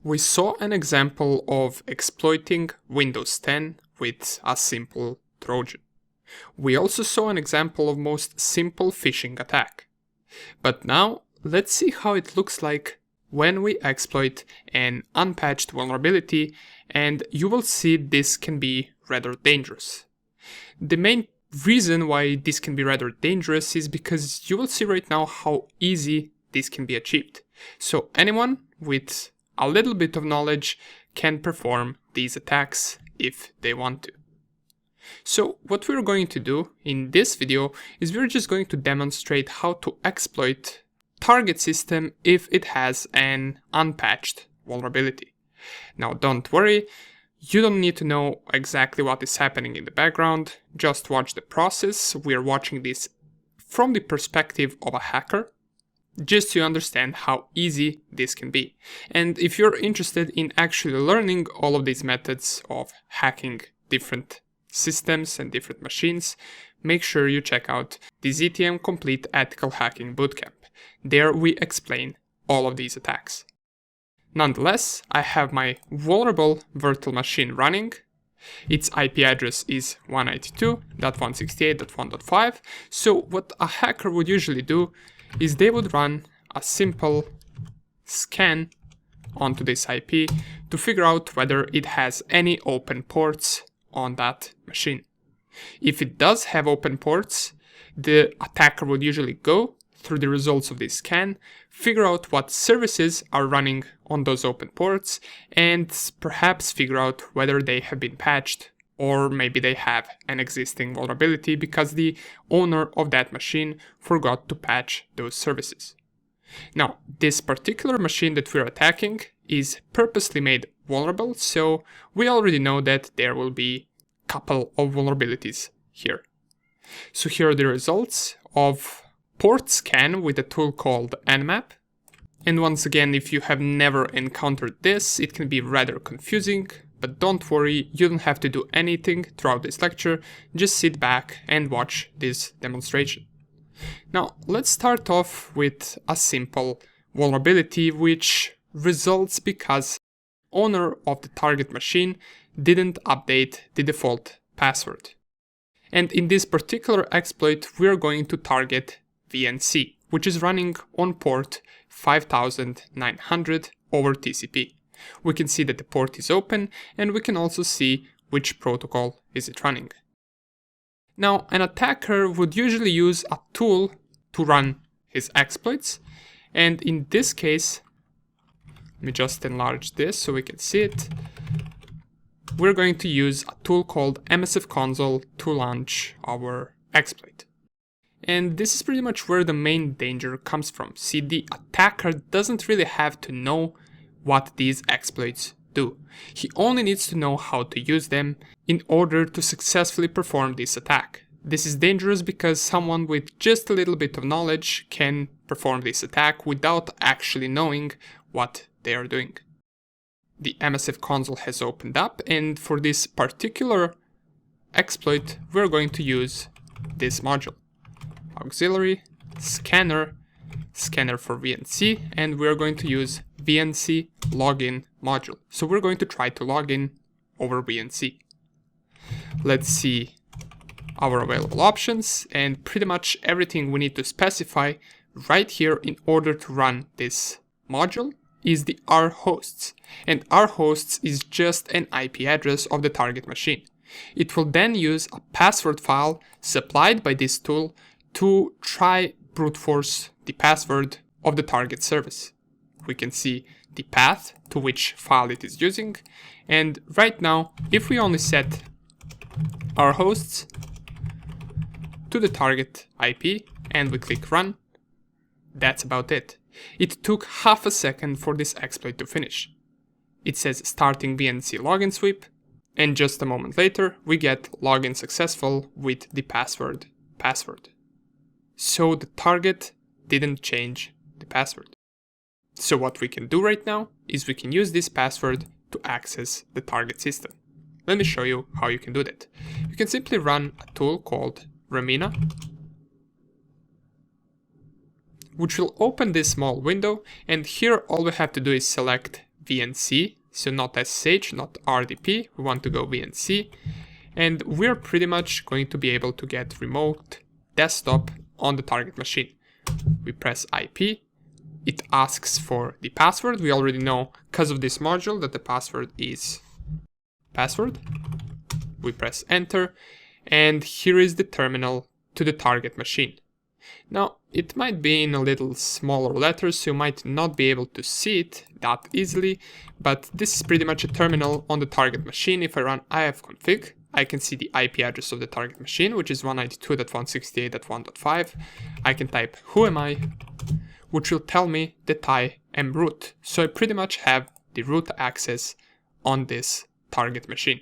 we saw an example of exploiting Windows 10 with a simple Trojan. We also saw an example of most simple phishing attack. But now, let's see how it looks like when we exploit an unpatched vulnerability, and you will see this can be rather dangerous. The main reason why this can be rather dangerous is because you will see right now how easy this can be achieved. So anyone with a little bit of knowledge can perform these attacks if they want to. So what we're going to do in this video is we're just going to demonstrate how to exploit target system if it has an unpatched vulnerability. Now don't worry, you don't need to know exactly what is happening in the background, just watch the process. We're watching this from the perspective of a hacker, just to understand how easy this can be. And if you're interested in actually learning all of these methods of hacking different systems and different machines, make sure you check out the ZTM Complete Ethical Hacking Bootcamp. There we explain all of these attacks. Nonetheless, I have my vulnerable virtual machine running. Its IP address is 192.168.1.5. So what a hacker would usually do is they would run a simple scan onto this IP to figure out whether it has any open ports on that machine. If it does have open ports, the attacker would usually go through the results of this scan, figure out what services are running on those open ports, and perhaps figure out whether they have been patched or maybe they have an existing vulnerability because the owner of that machine forgot to patch those services. Now, this particular machine that we're attacking is purposely made vulnerable, so we already know that there will be a couple of vulnerabilities here. So here are the results of port scan with a tool called Nmap. And once again, if you have never encountered this, it can be rather confusing, but don't worry, you don't have to do anything throughout this lecture, just sit back and watch this demonstration. Now, let's start off with a simple vulnerability which results because owner of the target machine didn't update the default password. And in this particular exploit, we're going to target VNC, which is running on port 5900 over TCP. We can see that the port is open and we can also see which protocol is it running. Now, an attacker would usually use a tool to run his exploits, and in this case, let me just enlarge this so we can see it. We're going to use a tool called MSF Console to launch our exploit. And this is pretty much where the main danger comes from. See, the attacker doesn't really have to know what these exploits do. He only needs to know how to use them in order to successfully perform this attack. This is dangerous because someone with just a little bit of knowledge can perform this attack without actually knowing what they are doing. The MSF console has opened up, and for this particular exploit, we're going to use this module. Auxiliary, scanner, scanner for VNC, and we're going to use VNC login module. So we're going to try to log in over VNC. Let's see our available options, and pretty much everything we need to specify right here in order to run this module is the rhosts. And rhosts is just an IP address of the target machine. It will then use a password file supplied by this tool to try brute force the password of the target service. We can see the path to which file it is using, and right now, if we only set our hosts to the target IP and we click run, that's about it. It took half a second for this exploit to finish. It says starting VNC login sweep, and just a moment later we get login successful with the password. So the target didn't change the password. So what we can do right now is we can use this password to access the target system. Let me show you how you can do that. You can simply run a tool called Ramina, which will open this small window, and here all we have to do is select VNC, so not SSH, not RDP, we want to go VNC, and we're pretty much going to be able to get remote desktop on the target machine. We press IP, it asks for the password. We already know because of this module that the password is password. We press enter, and here is the terminal to the target machine. Now, it might be in a little smaller letters, so you might not be able to see it that easily, but this is pretty much a terminal on the target machine. If I run ifconfig, I can see the IP address of the target machine, which is 192.168.1.5. I can type who am I, which will tell me that I am root. So I pretty much have the root access on this target machine.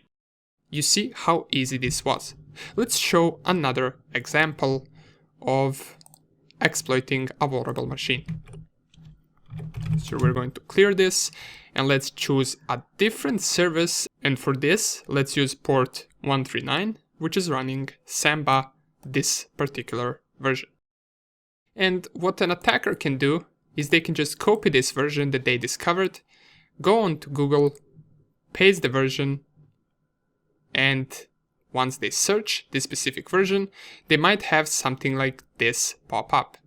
You see how easy this was. Let's show another example of exploiting a vulnerable machine. So we're going to clear this and let's choose a different service, and for this let's use port 139, which is running Samba, this particular version. And what an attacker can do is they can just copy this version that they discovered, go on to Google, paste the version, and once they search this specific version, they might have something like this pop up.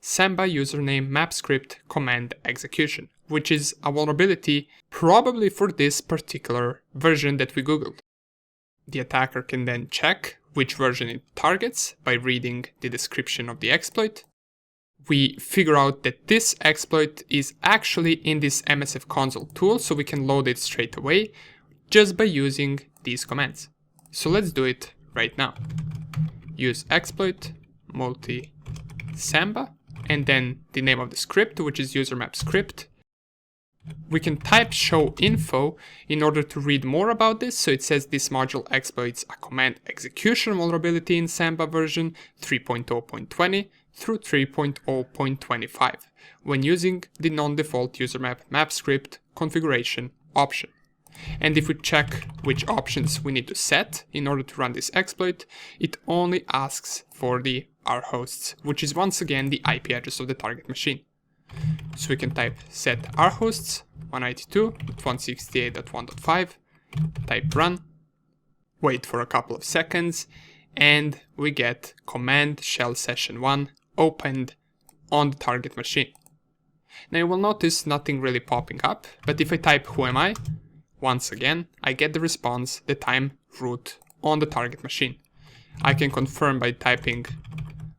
Samba username mapscript command execution, which is a vulnerability probably for this particular version that we googled. The attacker can then check which version it targets by reading the description of the exploit. We figure out that this exploit is actually in this MSF console tool, so we can load it straight away just by using these commands. So let's do it right now. Use exploit multi Samba, and then the name of the script, which is usermap script. We can type show info in order to read more about this. So it says this module exploits a command execution vulnerability in Samba version 3.0.20 through 3.0.25 when using the non-default usermap map script configuration option. And if we check which options we need to set in order to run this exploit, it only asks for the rhosts, which is once again the IP address of the target machine. So we can type set rhosts 192.168.1.5, type run, wait for a couple of seconds, and we get command shell session 1 opened on the target machine. Now you will notice nothing really popping up, but if I type who am I, once again, I get the response that I'm root on the target machine. I can confirm by typing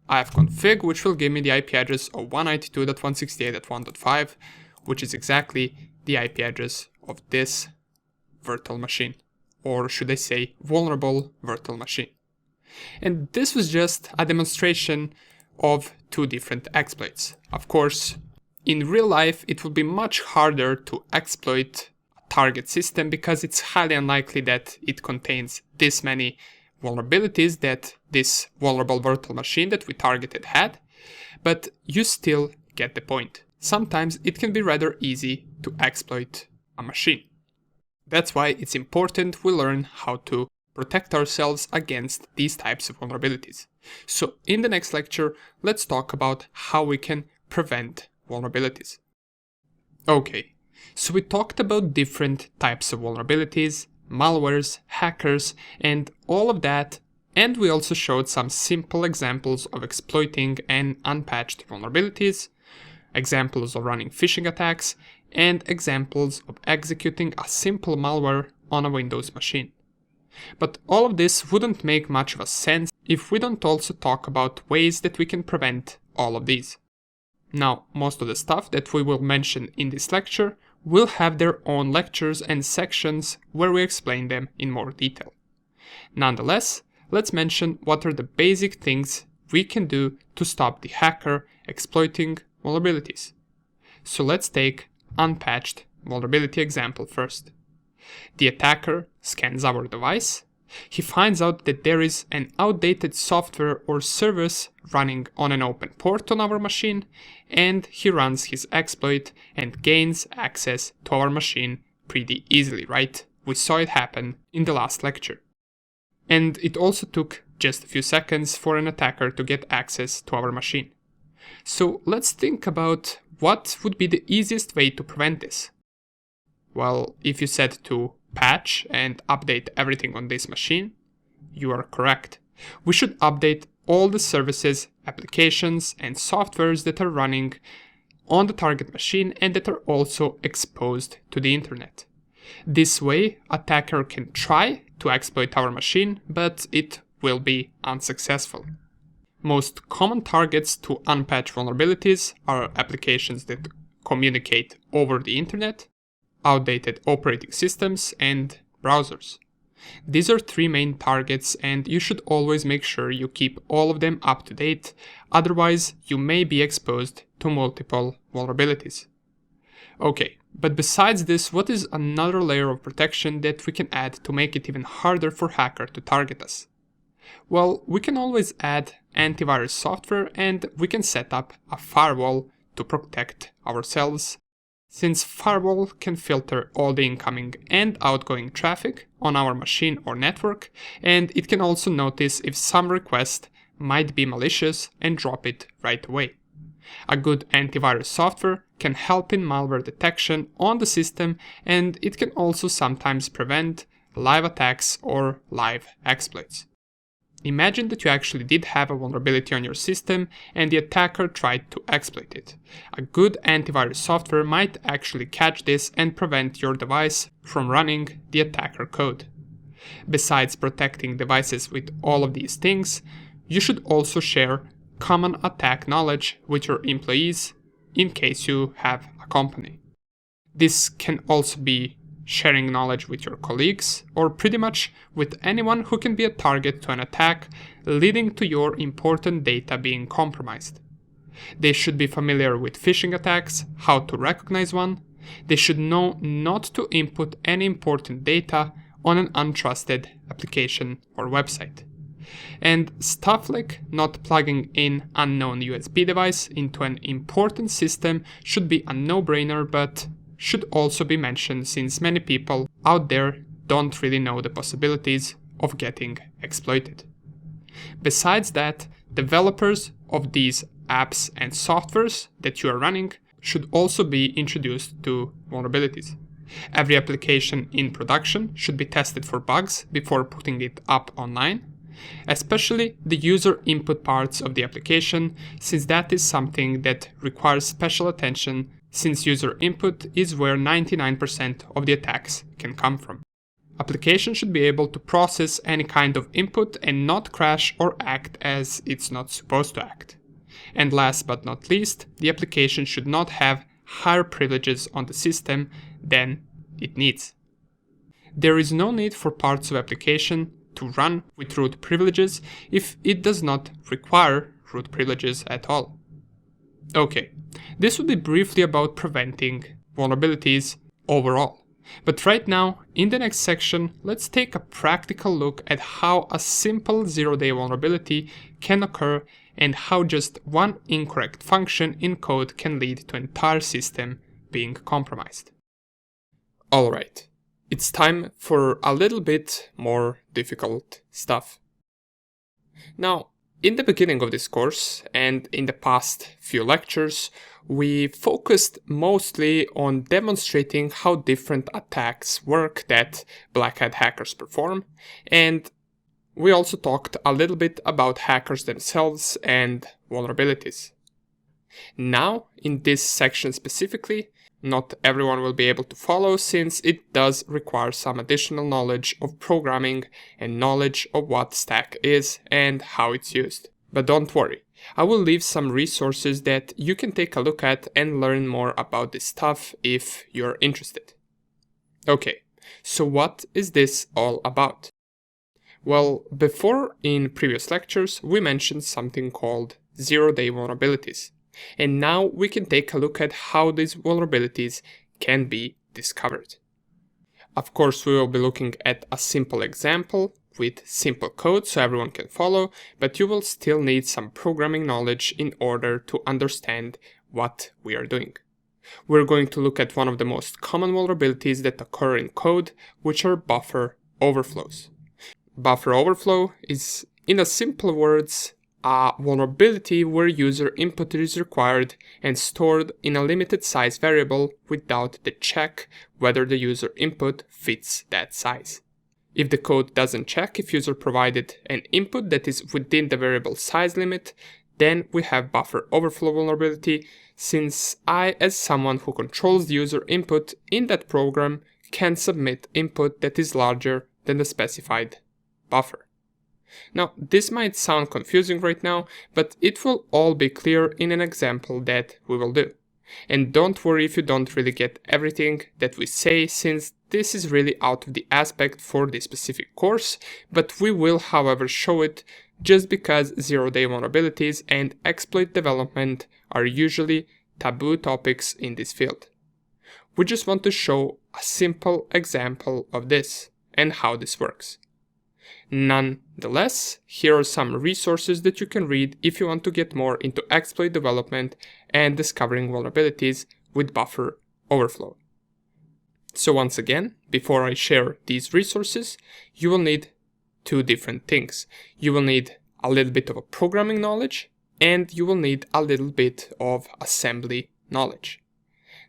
ifconfig, which will give me the IP address of 192.168.1.5, which is exactly the IP address of this virtual machine, or should I say vulnerable virtual machine. And this was just a demonstration of two different exploits. Of course, in real life, it would be much harder to exploit a target system because it's highly unlikely that it contains this many vulnerabilities that this vulnerable virtual machine that we targeted had, but you still get the point. Sometimes it can be rather easy to exploit a machine. That's why it's important we learn how to protect ourselves against these types of vulnerabilities. So in the next lecture, let's talk about how we can prevent vulnerabilities. Okay, so we talked about different types of vulnerabilities, malwares, hackers, and all of that, and we also showed some simple examples of exploiting and unpatched vulnerabilities, examples of running phishing attacks, and examples of executing a simple malware on a Windows machine. But all of this wouldn't make much of a sense if we don't also talk about ways that we can prevent all of these. Now, most of the stuff that we will mention in this lecture will have their own lectures and sections where we explain them in more detail. Nonetheless, let's mention what are the basic things we can do to stop the hacker exploiting vulnerabilities. So let's take unpatched vulnerability example first. The attacker scans our device. He finds out that there is an outdated software or service running on an open port on our machine, and he runs his exploit and gains access to our machine pretty easily, right? We saw it happen in the last lecture. And it also took just a few seconds for an attacker to get access to our machine. So let's think about what would be the easiest way to prevent this. Well, if you said to patch and update everything on this machine, you are correct. We should update all the services, applications, and softwares that are running on the target machine and that are also exposed to the internet. This way, attacker can try to exploit our machine, but it will be unsuccessful. Most common targets to unpatch vulnerabilities are applications that communicate over the internet, outdated operating systems, and browsers. These are three main targets, and you should always make sure you keep all of them up to date, otherwise you may be exposed to multiple vulnerabilities. Okay, but besides this, what is another layer of protection that we can add to make it even harder for hacker to target us? Well, we can always add antivirus software and we can set up a firewall to protect ourselves, since firewall can filter all the incoming and outgoing traffic on our machine or network, and it can also notice if some request might be malicious and drop it right away. A good antivirus software can help in malware detection on the system, and it can also sometimes prevent live attacks or live exploits. Imagine that you actually did have a vulnerability on your system and the attacker tried to exploit it. A good antivirus software might actually catch this and prevent your device from running the attacker code. Besides protecting devices with all of these things, you should also share common attack knowledge with your employees in case you have a company. This can also be sharing knowledge with your colleagues, or pretty much with anyone who can be a target to an attack, leading to your important data being compromised. They should be familiar with phishing attacks, how to recognize one. They should know not to input any important data on an untrusted application or website. And stuff like not plugging in unknown USB device into an important system should be a no-brainer, but should also be mentioned since many people out there don't really know the possibilities of getting exploited. Besides that, developers of these apps and softwares that you are running should also be introduced to vulnerabilities. Every application in production should be tested for bugs before putting it up online, especially the user input parts of the application, since that is something that requires special attention, since user input is where 99% of the attacks can come from. Application should be able to process any kind of input and not crash or act as it's not supposed to act. And last but not least, the application should not have higher privileges on the system than it needs. There is no need for parts of application to run with root privileges if it does not require root privileges at all. Okay, this would be briefly about preventing vulnerabilities overall. But right now, in the next section, let's take a practical look at how a simple zero-day vulnerability can occur and how just one incorrect function in code can lead to an entire system being compromised. Alright, it's time for a little bit more difficult stuff. Now, in the beginning of this course and in the past few lectures, we focused mostly on demonstrating how different attacks work that black hat hackers perform, and we also talked a little bit about hackers themselves and vulnerabilities. Now, in this section specifically, not everyone will be able to follow since it does require some additional knowledge of programming and knowledge of what stack is and how it's used. But don't worry, I will leave some resources that you can take a look at and learn more about this stuff if you're interested. Okay, so what is this all about? Well, before in previous lectures, we mentioned something called zero-day vulnerabilities. And now we can take a look at how these vulnerabilities can be discovered. Of course, we will be looking at a simple example with simple code so everyone can follow, but you will still need some programming knowledge in order to understand what we are doing. We're going to look at one of the most common vulnerabilities that occur in code, which are buffer overflows. Buffer overflow is, in simple words, a vulnerability where user input is required and stored in a limited size variable without the check whether the user input fits that size. If the code doesn't check if user provided an input that is within the variable size limit, then we have buffer overflow vulnerability, since I, as someone who controls the user input in that program, can submit input that is larger than the specified buffer. Now, this might sound confusing right now, but it will all be clear in an example that we will do. And don't worry if you don't really get everything that we say, since this is really out of the aspect for this specific course, but we will, however, show it just because zero-day vulnerabilities and exploit development are usually taboo topics in this field. We just want to show a simple example of this and how this works. Nonetheless, here are some resources that you can read if you want to get more into exploit development and discovering vulnerabilities with buffer overflow. So once again, before I share these resources, you will need two different things. You will need a little bit of a programming knowledge, and you will need a little bit of assembly knowledge.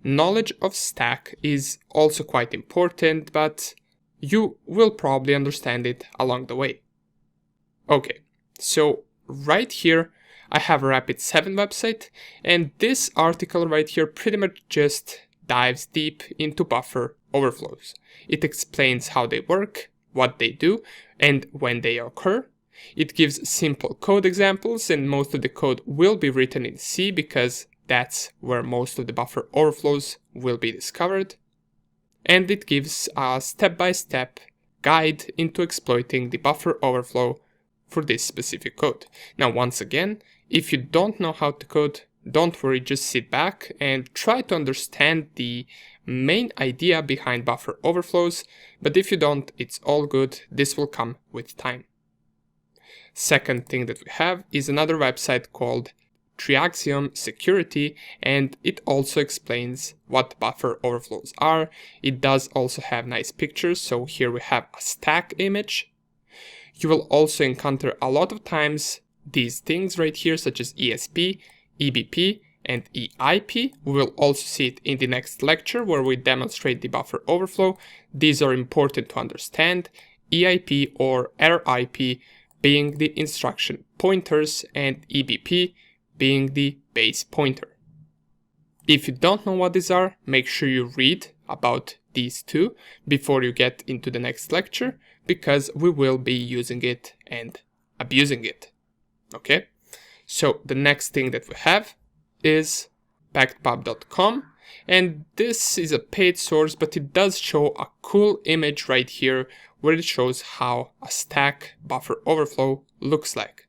Knowledge of stack is also quite important, but you will probably understand it along the way. Okay, so right here I have a Rapid7 website, and this article right here pretty much just dives deep into buffer overflows. It explains how they work, what they do, and when they occur. It gives simple code examples, and most of the code will be written in C because that's where most of the buffer overflows will be discovered. And it gives a step-by-step guide into exploiting the buffer overflow for this specific code. Now, once again, if you don't know how to code, don't worry, just sit back and try to understand the main idea behind buffer overflows, but if you don't, it's all good, this will come with time. Second thing that we have is another website called Security, and it also explains what buffer overflows are. It does also have nice pictures, so here we have a stack image. You will also encounter a lot of times these things right here, such as ESP, EBP, and EIP. We will also see it in the next lecture where we demonstrate the buffer overflow. These are important to understand. EIP or RIP being the instruction pointers and EBP being the base pointer. If you don't know what these are, make sure you read about these two before you get into the next lecture, because we will be using it and abusing it. Okay? So the next thing that we have is packedpub.com, and this is a paid source, but it does show a cool image right here where it shows how a stack buffer overflow looks like.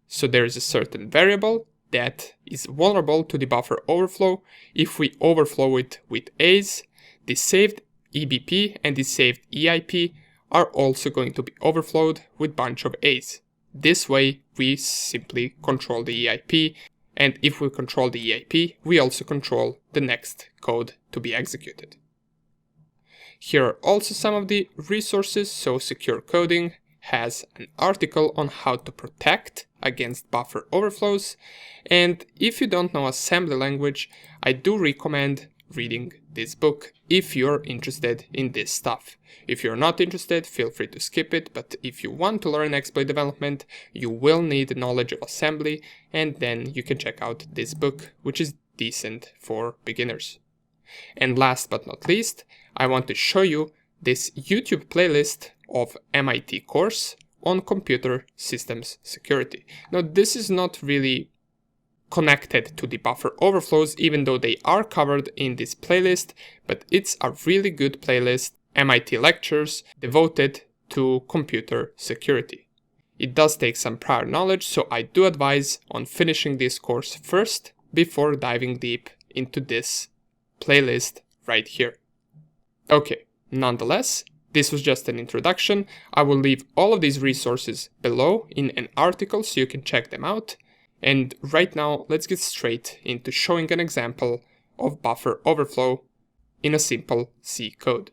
So there is a certain variable that is vulnerable to the buffer overflow. If we overflow it with A's, the saved EBP and the saved EIP are also going to be overflowed with bunch of A's. This way we simply control the EIP, and if we control the EIP, we also control the next code to be executed. Here are also some of the resources. So Secure Coding has an article on how to protect against buffer overflows, and if you don't know assembly language, I do recommend reading this book if you're interested in this stuff. If you're not interested, feel free to skip it, but if you want to learn exploit development, you will need knowledge of assembly, and then you can check out this book, which is decent for beginners. And last but not least, I want to show you this YouTube playlist of MIT course on computer systems security. Now, this is not really connected to the buffer overflows, even though they are covered in this playlist, but it's a really good playlist, MIT lectures devoted to computer security. It does take some prior knowledge, so I do advise on finishing this course first before diving deep into this playlist right here. Okay, nonetheless, this was just an introduction. I will leave all of these resources below in an article so you can check them out. And right now, let's get straight into showing an example of buffer overflow in a simple C code.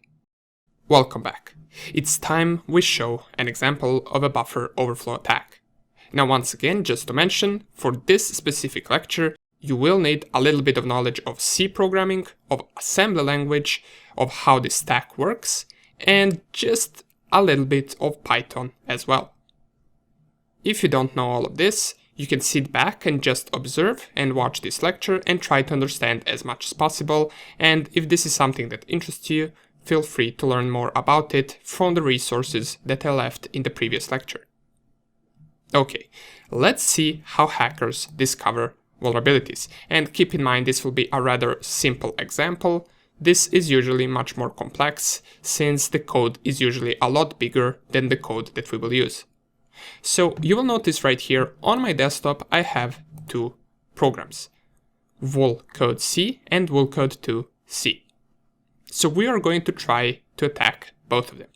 Welcome back. It's time we show an example of a buffer overflow attack. Now, once again, just to mention, for this specific lecture, you will need a little bit of knowledge of C programming, of assembly language, of how the stack works, and just a little bit of Python as well. If you don't know all of this, you can sit back and just observe and watch this lecture and try to understand as much as possible, and if this is something that interests you, feel free to learn more about it from the resources that I left in the previous lecture. Okay, let's see how hackers discover vulnerabilities, and keep in mind this will be a rather simple example. This is usually much more complex, since the code is usually a lot bigger than the code that we will use. So you will notice right here on my desktop I have two programs, vulcode C and vulcode 2C. So we are going to try to attack both of them.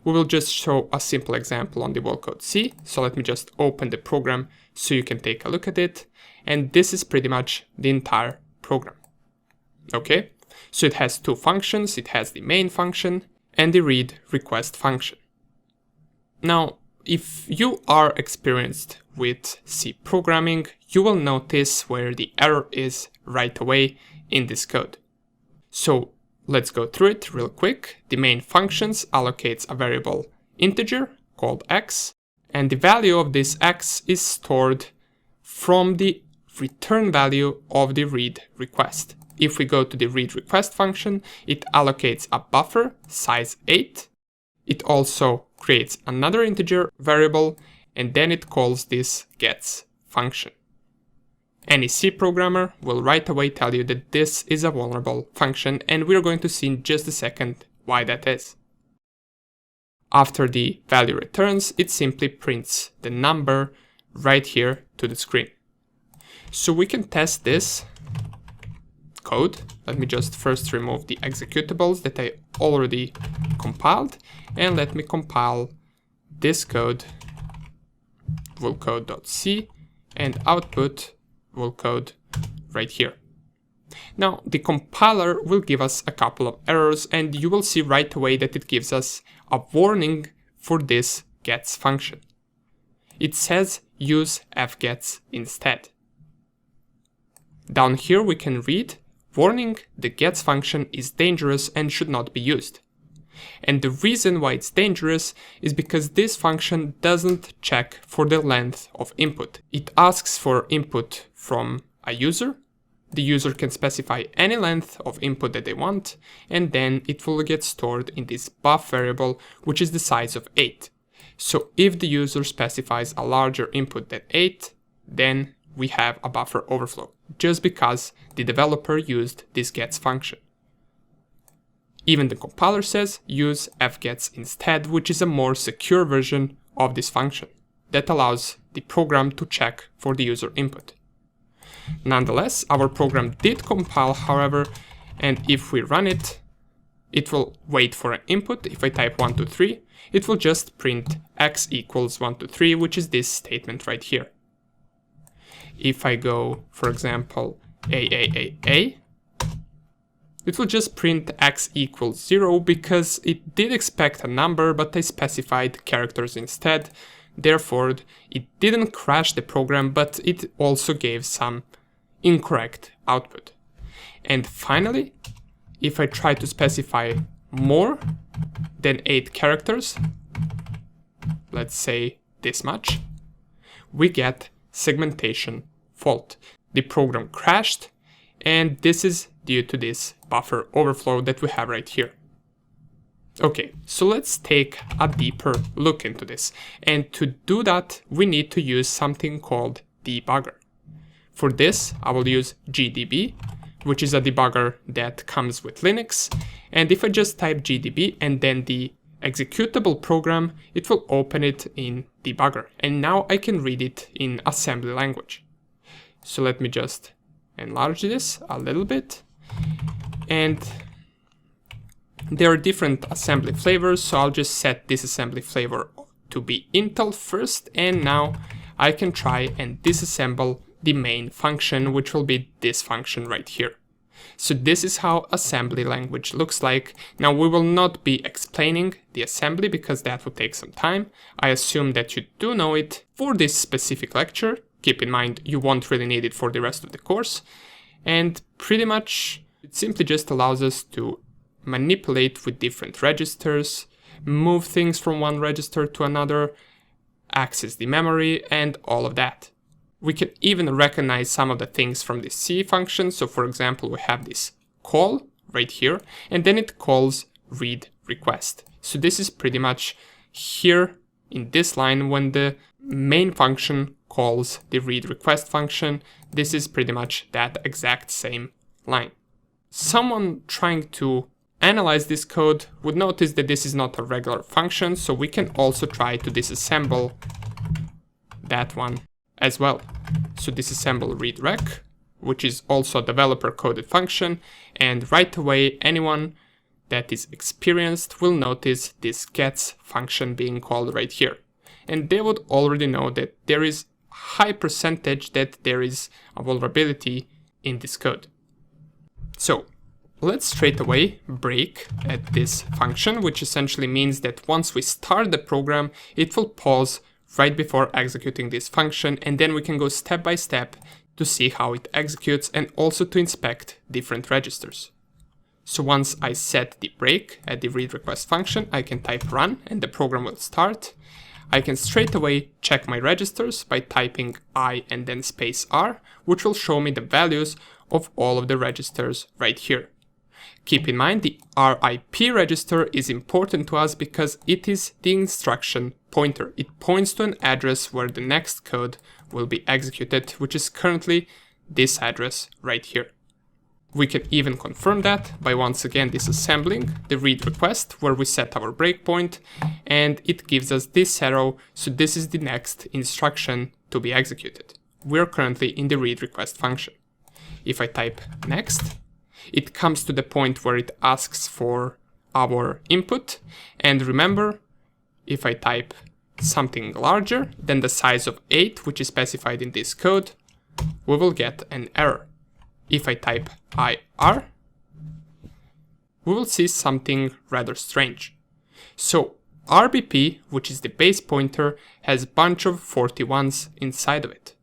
We will just show a simple example on the vulcode C, so let me just open the program so you can take a look at it, and this is pretty much the entire program. Okay? So it has two functions, it has the main function and the read request function. Now, if you are experienced with C programming, you will notice where the error is right away in this code. So let's go through it real quick. The main functions allocates a variable integer called x, and the value of this x is stored from the return value of the read request. If we go to the read request function, it allocates a buffer size 8. It also creates another integer variable, and then it calls this gets function. Any C programmer will right away tell you that this is a vulnerable function, and we're going to see in just a second why that is. After the value returns, it simply prints the number right here to the screen. So we can test this code. Let me just first remove the executables that I already compiled, and let me compile this code, vulcode.c, and output vulcode right here. Now, the compiler will give us a couple of errors, and you will see right away that it gives us a warning for this gets function. It says use fgets instead. Down here we can read, warning, the gets function is dangerous and should not be used. And the reason why it's dangerous is because this function doesn't check for the length of input. It asks for input from a user. The user can specify any length of input that they want, and then it will get stored in this buff variable, which is the size of 8. So if the user specifies a larger input than 8, then we have a buffer overflow, just because the developer used this gets function. Even the compiler says use fgets instead, which is a more secure version of this function that allows the program to check for the user input. Nonetheless, our program did compile, however, and if we run it, it will wait for an input. If I type 1, 2, 3, it will just print x equals 1, 2, 3, which is this statement right here. If I go, for example, A, it will just print x equals 0 because it did expect a number, but I specified characters instead. Therefore, it didn't crash the program, but it also gave some incorrect output. And finally, if I try to specify more than 8 characters, let's say this much, we get segmentation fault. The program crashed, and this is due to this buffer overflow that we have right here. Okay, so let's take a deeper look into this. And to do that, we need to use something called debugger. For this, I will use GDB, which is a debugger that comes with Linux. And if I just type GDB and then the executable program, it will open it in debugger. And now I can read it in assembly language. So let me just enlarge this a little bit. And there are different assembly flavors, so I'll just set this assembly flavor to be Intel first, and now I can try and disassemble the main function, which will be this function right here. So this is how assembly language looks like. Now we will not be explaining the assembly because that will take some time. I assume that you do know it for this specific lecture. Keep in mind you won't really need it for the rest of the course. And pretty much it simply just allows us to manipulate with different registers, move things from one register to another, access the memory, and all of that. We can even recognize some of the things from the C function. So for example, we have this call right here, and then it calls read request. So this is pretty much here in this line when the main function calls the read request function. This is pretty much that exact same line. Someone trying to analyze this code would notice that this is not a regular function, so we can also try to disassemble that one as well. So disassemble readrec, which is also a developer coded function, and right away anyone that is experienced will notice this gets function being called right here. And they would already know that there is a high percentage that there is a vulnerability in this code. So let's straight away break at this function, which essentially means that once we start the program, it will pause right before executing this function, and then we can go step by step to see how it executes and also to inspect different registers. So once I set the break at the read request function, I can type run and the program will start. I can straight away check my registers by typing I and then space R, which will show me the values of all of the registers right here. Keep in mind the RIP register is important to us because it is the instruction pointer. It points to an address where the next code will be executed, which is currently this address right here. We can even confirm that by once again disassembling the read request where we set our breakpoint, and it gives us this arrow, so this is the next instruction to be executed. We're currently in the read request function. If I type next, it comes to the point where it asks for our input, and remember, if I type something larger than the size of 8, which is specified in this code, we will get an error. If I type IR, we will see something rather strange. So RBP, which is the base pointer, has a bunch of 41s inside of it.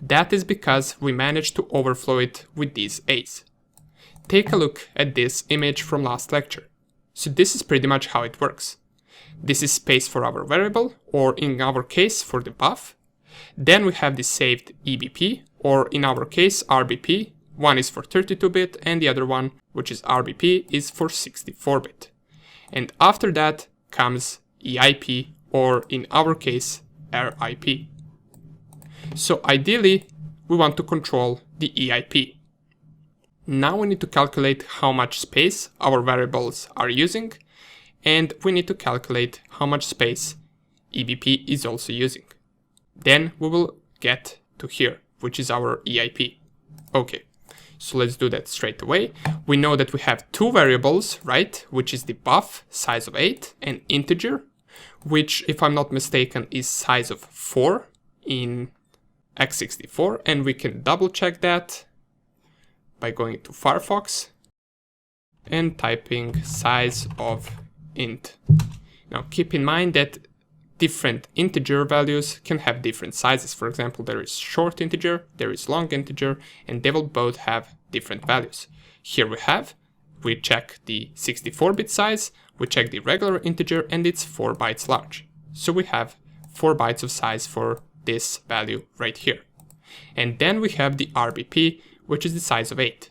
That is because we managed to overflow it with these A's. Take a look at this image from last lecture. So this is pretty much how it works. This is space for our variable, or in our case for the buff. Then we have the saved EBP, or in our case RBP. One is for 32-bit and the other one, which is RBP, is for 64-bit. And after that comes EIP, or in our case RIP. So ideally we want to control the EIP. Now we need to calculate how much space our variables are using, and we need to calculate how much space EBP is also using. Then we will get to here, which is our EIP. Okay, So let's do that straight away. We know that we have two variables, right? Which is the buff, size of 8, and integer, which, if I'm not mistaken, is size of 4 in x64. And we can double check that by going to Firefox and typing size of int. Now keep in mind that different integer values can have different sizes. For example, there is short integer, there is long integer, and they will both have different values. Here we check the 64-bit size, we check the regular integer, and it's 4 bytes large. So we have 4 bytes of size for this value right here. And then we have the RBP, which is the size of 8.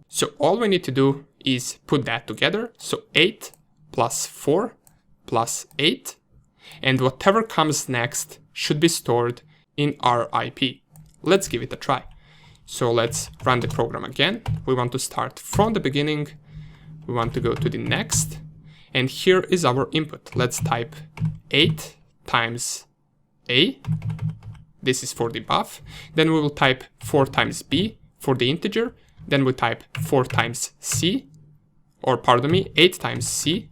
So all we need to do is put that together. So 8 plus 4 plus 8, and whatever comes next should be stored in RIP. Let's give it a try. So let's run the program again. We want to start from the beginning. We want to go to the next, and here is our input. Let's type 8 times A. This is for the buff. Then we will type 4 times B for the integer. Then we type 4 times C, or pardon me, 8 times C.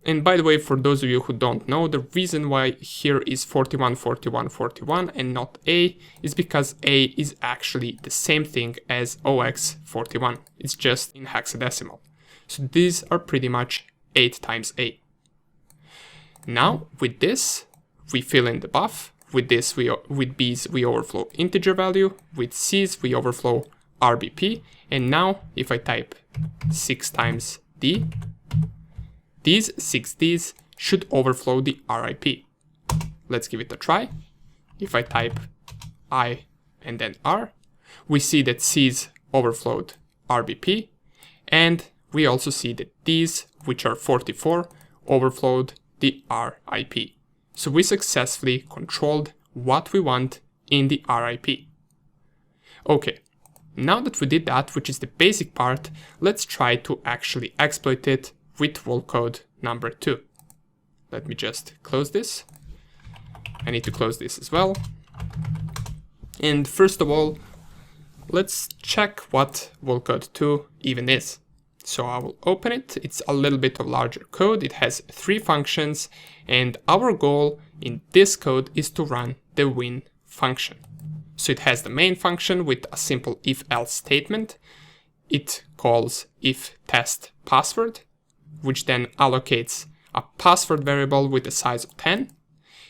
And by the way, for those of you who don't know, the reason why here is 41, 41, 41 and not A is because A is actually the same thing as OX41. It's just in hexadecimal. So these are pretty much 8 times A. Now with this, we fill in the buff. With this, with B's, we overflow integer value. With C's, we overflow RBP. And now if I type 6 times D, these 6 Ds should overflow the RIP. Let's give it a try. If I type I and then R, we see that C's overflowed RBP, and we also see that these, which are 44, overflowed the RIP. So we successfully controlled what we want in the RIP. Okay, now that we did that, which is the basic part, let's try to actually exploit it with vulcode number 2. Let me just close this. I need to close this as well. And first of all, let's check what vulcode 2 even is. So I will open it. It's a little bit of larger code. It has 3 functions, and our goal in this code is to run the win function. So it has the main function with a simple if-else statement. It calls if test password, which then allocates a password variable with a size of 10.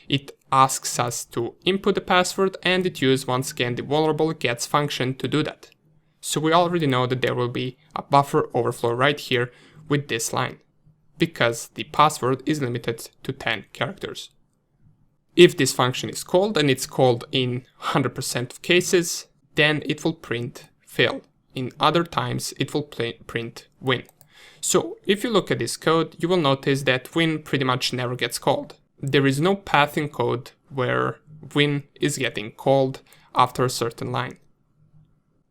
It asks us to input the password, and it uses once again the vulnerable gets function to do that. So we already know that there will be a buffer overflow right here with this line, because the password is limited to 10 characters. If this function is called, and it's called in 100% of cases, then it will print failed. In other times, it will print win. So if you look at this code, you will notice that win pretty much never gets called. There is no path in code where win is getting called after a certain line.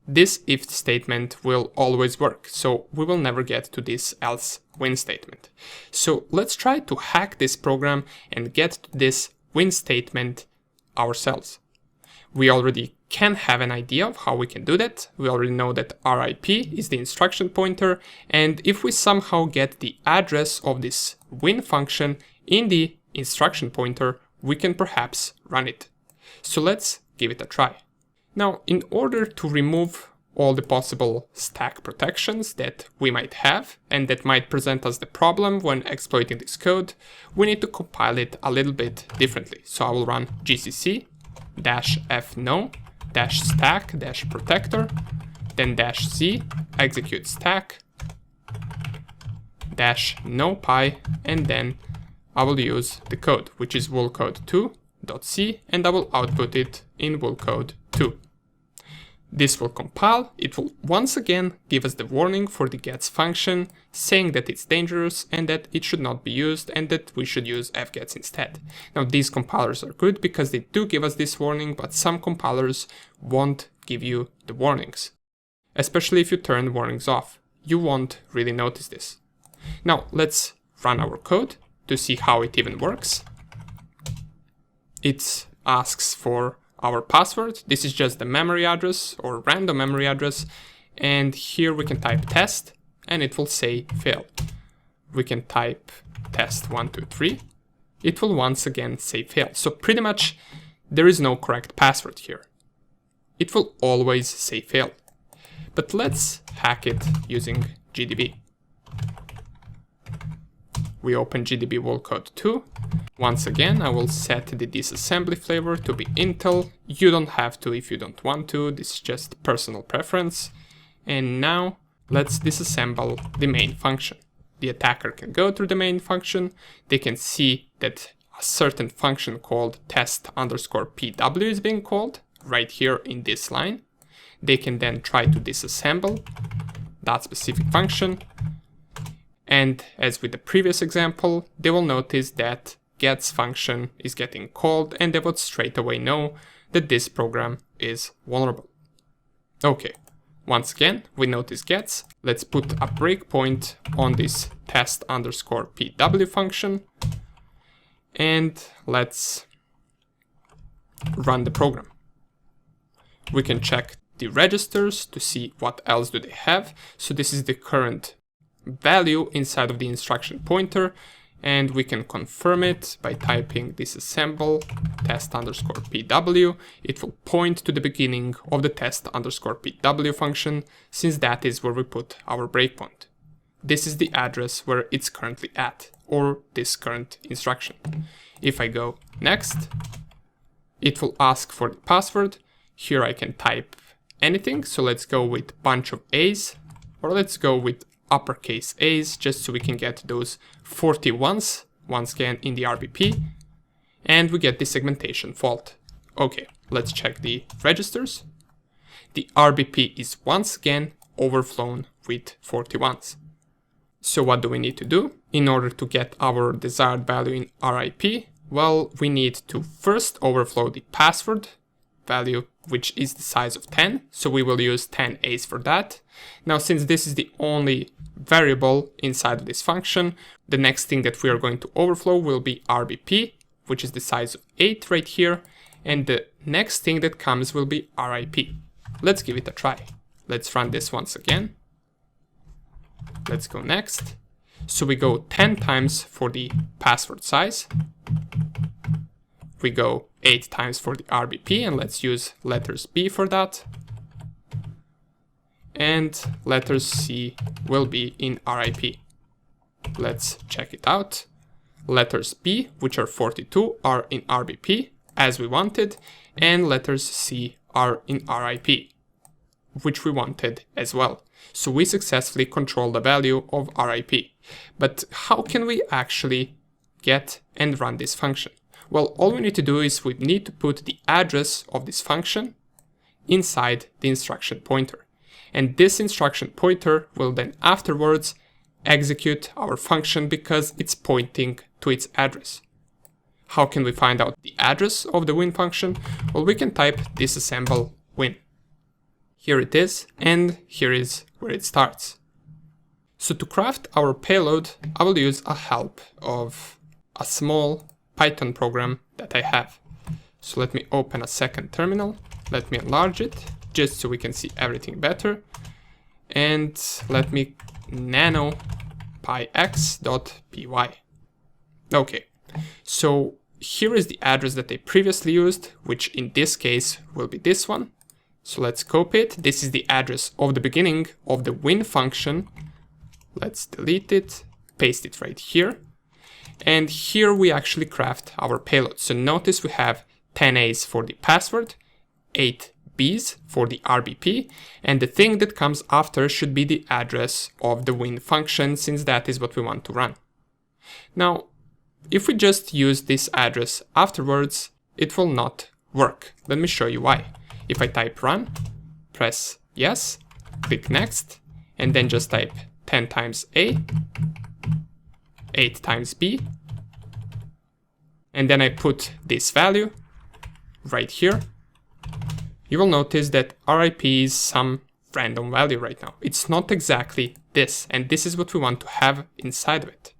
This if statement will always work, so we will never get to this else win statement. So let's try to hack this program and get to this win statement ourselves. We already can have an idea of how we can do that. We already know that RIP is the instruction pointer, and if we somehow get the address of this win function in the instruction pointer, we can perhaps run it. So let's give it a try. Now, in order to remove all the possible stack protections that we might have and that might present us the problem when exploiting this code, we need to compile it a little bit differently. So I will run gcc -fno -stack -protector, then -z execute stack -nopy, and then I will use the code, which is vulcode2.c, and I will output it in vulcode 2. This will compile. It will once again give us the warning for the gets function, saying that it's dangerous and that it should not be used and that we should use fgets instead. Now these compilers are good because they do give us this warning, but some compilers won't give you the warnings. Especially if you turn warnings off. You won't really notice this. Now let's run our code to see how it even works. It asks for our password. This is just the memory address or random memory address. And here we can type test and it will say fail. We can type test123. It will once again say fail. So pretty much there is no correct password here. It will always say fail. But let's hack it using GDB. We open GDB Wallcode 2. Once again, I will set the disassembly flavor to be Intel. You don't have to if you don't want to. This is just personal preference. And now let's disassemble the main function. The attacker can go through the main function. They can see that a certain function called test_pw is being called right here in this line. They can then try to disassemble that specific function. And as with the previous example, they will notice that gets function is getting called and they would straight away know that this program is vulnerable. Okay, once again, we notice gets. Let's put a breakpoint on this test_pw function and let's run the program. We can check the registers to see what else do they have. So this is the current value inside of the instruction pointer, and we can confirm it by typing disassemble test_pw. It will point to the beginning of the test_pw function, since that is where we put our breakpoint. This is the address where it's currently at, or this current instruction. If I go next, it will ask for the password. Here I can type anything, so let's go with bunch of A's, or let's go with uppercase A's, just so we can get those 41s once again in the RBP, and we get the segmentation fault. Okay, let's check the registers. The RBP is once again overflown with 41s. So what do we need to do in order to get our desired value in RIP? Well, we need to first overflow the password value, which is the size of 10. So we will use 10 A's for that. Now, since this is the only variable inside of this function, the next thing that we are going to overflow will be RBP, which is the size of 8 right here. And the next thing that comes will be RIP. Let's give it a try. Let's run this once again. Let's go next. So we go 10 times for the password size. We go 8 times for the RBP, and let's use letters B for that. And letters C will be in RIP. Let's check it out. Letters B, which are 42, are in RBP, as we wanted, and letters C are in RIP, which we wanted as well. So we successfully control the value of RIP. But how can we actually get and run this function? Well, all we need to do is we need to put the address of this function inside the instruction pointer. And this instruction pointer will then afterwards execute our function because it's pointing to its address. How can we find out the address of the win function? Well, we can type disassemble win. Here it is, and here is where it starts. So to craft our payload, I will use a help of a small Python program that I have. So let me open a second terminal. Let me enlarge it just so we can see everything better. And let me nano pyx.py. Okay, so here is the address that I previously used, which in this case will be this one. So let's copy it. This is the address of the beginning of the win function. Let's delete it, paste it right here. And here we actually craft our payload. So notice we have 10 A's for the password, 8 B's for the RBP, and the thing that comes after should be the address of the win function, since that is what we want to run. Now, if we just use this address afterwards, it will not work. Let me show you why. If I type run, press yes, click next, and then just type 10 times A, 8 times B, and then I put this value right here, you will notice that RIP is some random value right now. It's not exactly this, and this is what we want to have inside of it.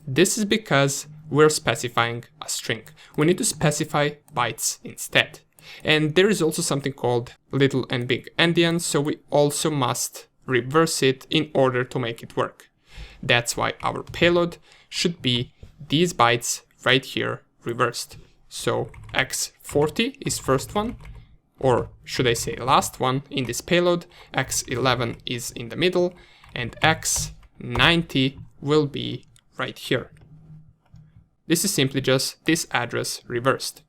This is because we're specifying a string. We need to specify bytes instead. And there is also something called little and big endian, so we also must reverse it in order to make it work. That's why our payload should be these bytes right here reversed. So x40 is first one, or should I say last one in this payload, x11 is in the middle, and x90 will be right here. This is simply just this address reversed.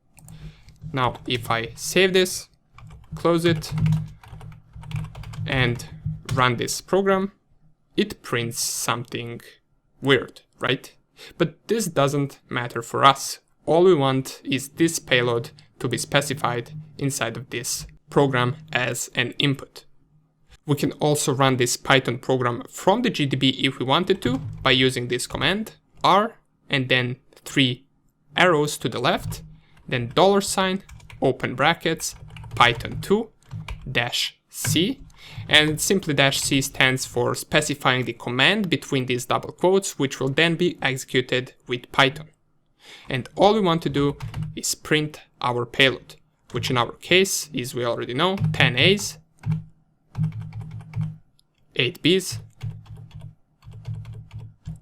Now, if I save this, close it, and run this program, it prints something weird, right? But this doesn't matter for us. All we want is this payload to be specified inside of this program as an input. We can also run this Python program from the GDB if we wanted to by using this command, R, and then 3 arrows to the left, then $, open brackets, Python2, -c, and simply -c stands for specifying the command between these double quotes, which will then be executed with Python. And all we want to do is print our payload, which in our case is, we already know, 10 A's, 8 B's,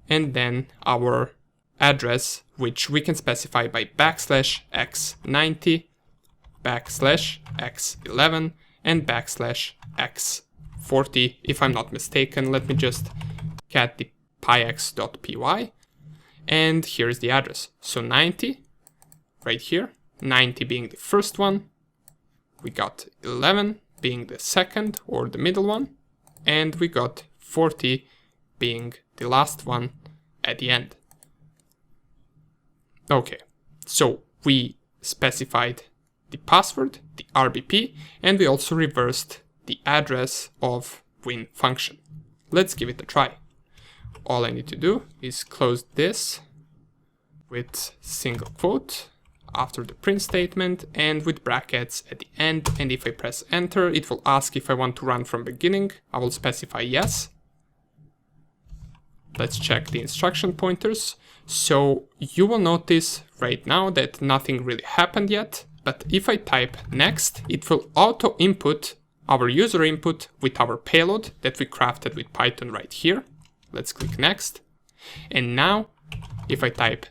and then our address, which we can specify by \x90, \x11, and \x40, if I'm not mistaken. Let me just cat the pyx.py, and here's the address. So 90, right here, 90 being the first one, we got 11 being the second or the middle one, and we got 40 being the last one at the end. Okay, so we specified the password, the RBP, and we also reversed the address of win function. Let's give it a try. All I need to do is close this with single quote after the print statement and with brackets at the end, and if I press enter, it will ask if I want to run from beginning. I will specify yes. Let's check the instruction pointers. So you will notice right now that nothing really happened yet, but if I type next, it will auto input our user input with our payload that we crafted with Python right here. Let's click next. And now if I type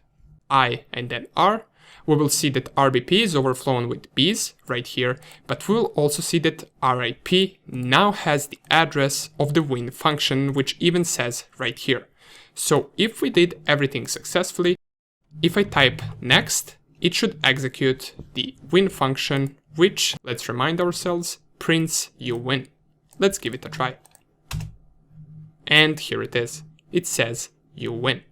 I and then R, we will see that RBP is overflown with B's right here, but we'll also see that RIP now has the address of the win function, which even says right here. So if we did everything successfully, if I type next, it should execute the win function, which, let's remind ourselves, prints you win. Let's give it a try. And here it is. It says you win.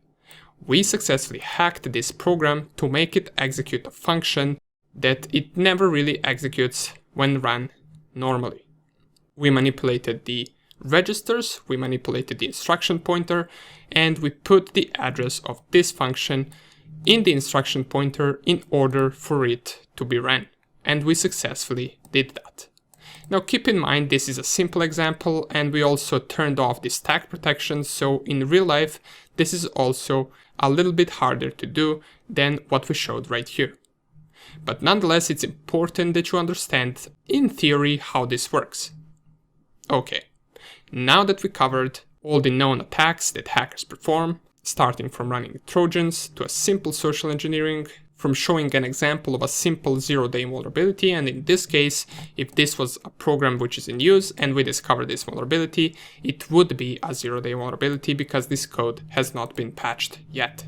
We successfully hacked this program to make it execute a function that it never really executes when run normally. We manipulated the registers, we manipulated the instruction pointer, and we put the address of this function in the instruction pointer in order for it to be ran. And we successfully did that. Now keep in mind this is a simple example, and we also turned off the stack protection, so in real life this is also a little bit harder to do than what we showed right here. But nonetheless, it's important that you understand in theory how this works. Okay, now that we covered all the known attacks that hackers perform, starting from running Trojans to a simple social engineering, from showing an example of a simple zero-day vulnerability, and in this case, if this was a program which is in use and we discover this vulnerability, it would be a zero-day vulnerability because this code has not been patched yet.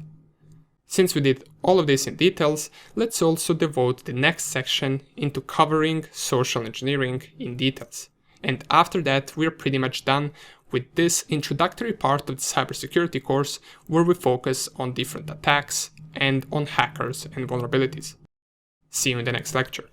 Since we did all of this in details, let's also devote the next section into covering social engineering in details. And after that, we're pretty much done with this introductory part of the cybersecurity course, where we focus on different attacks and on hackers and vulnerabilities. See you in the next lecture.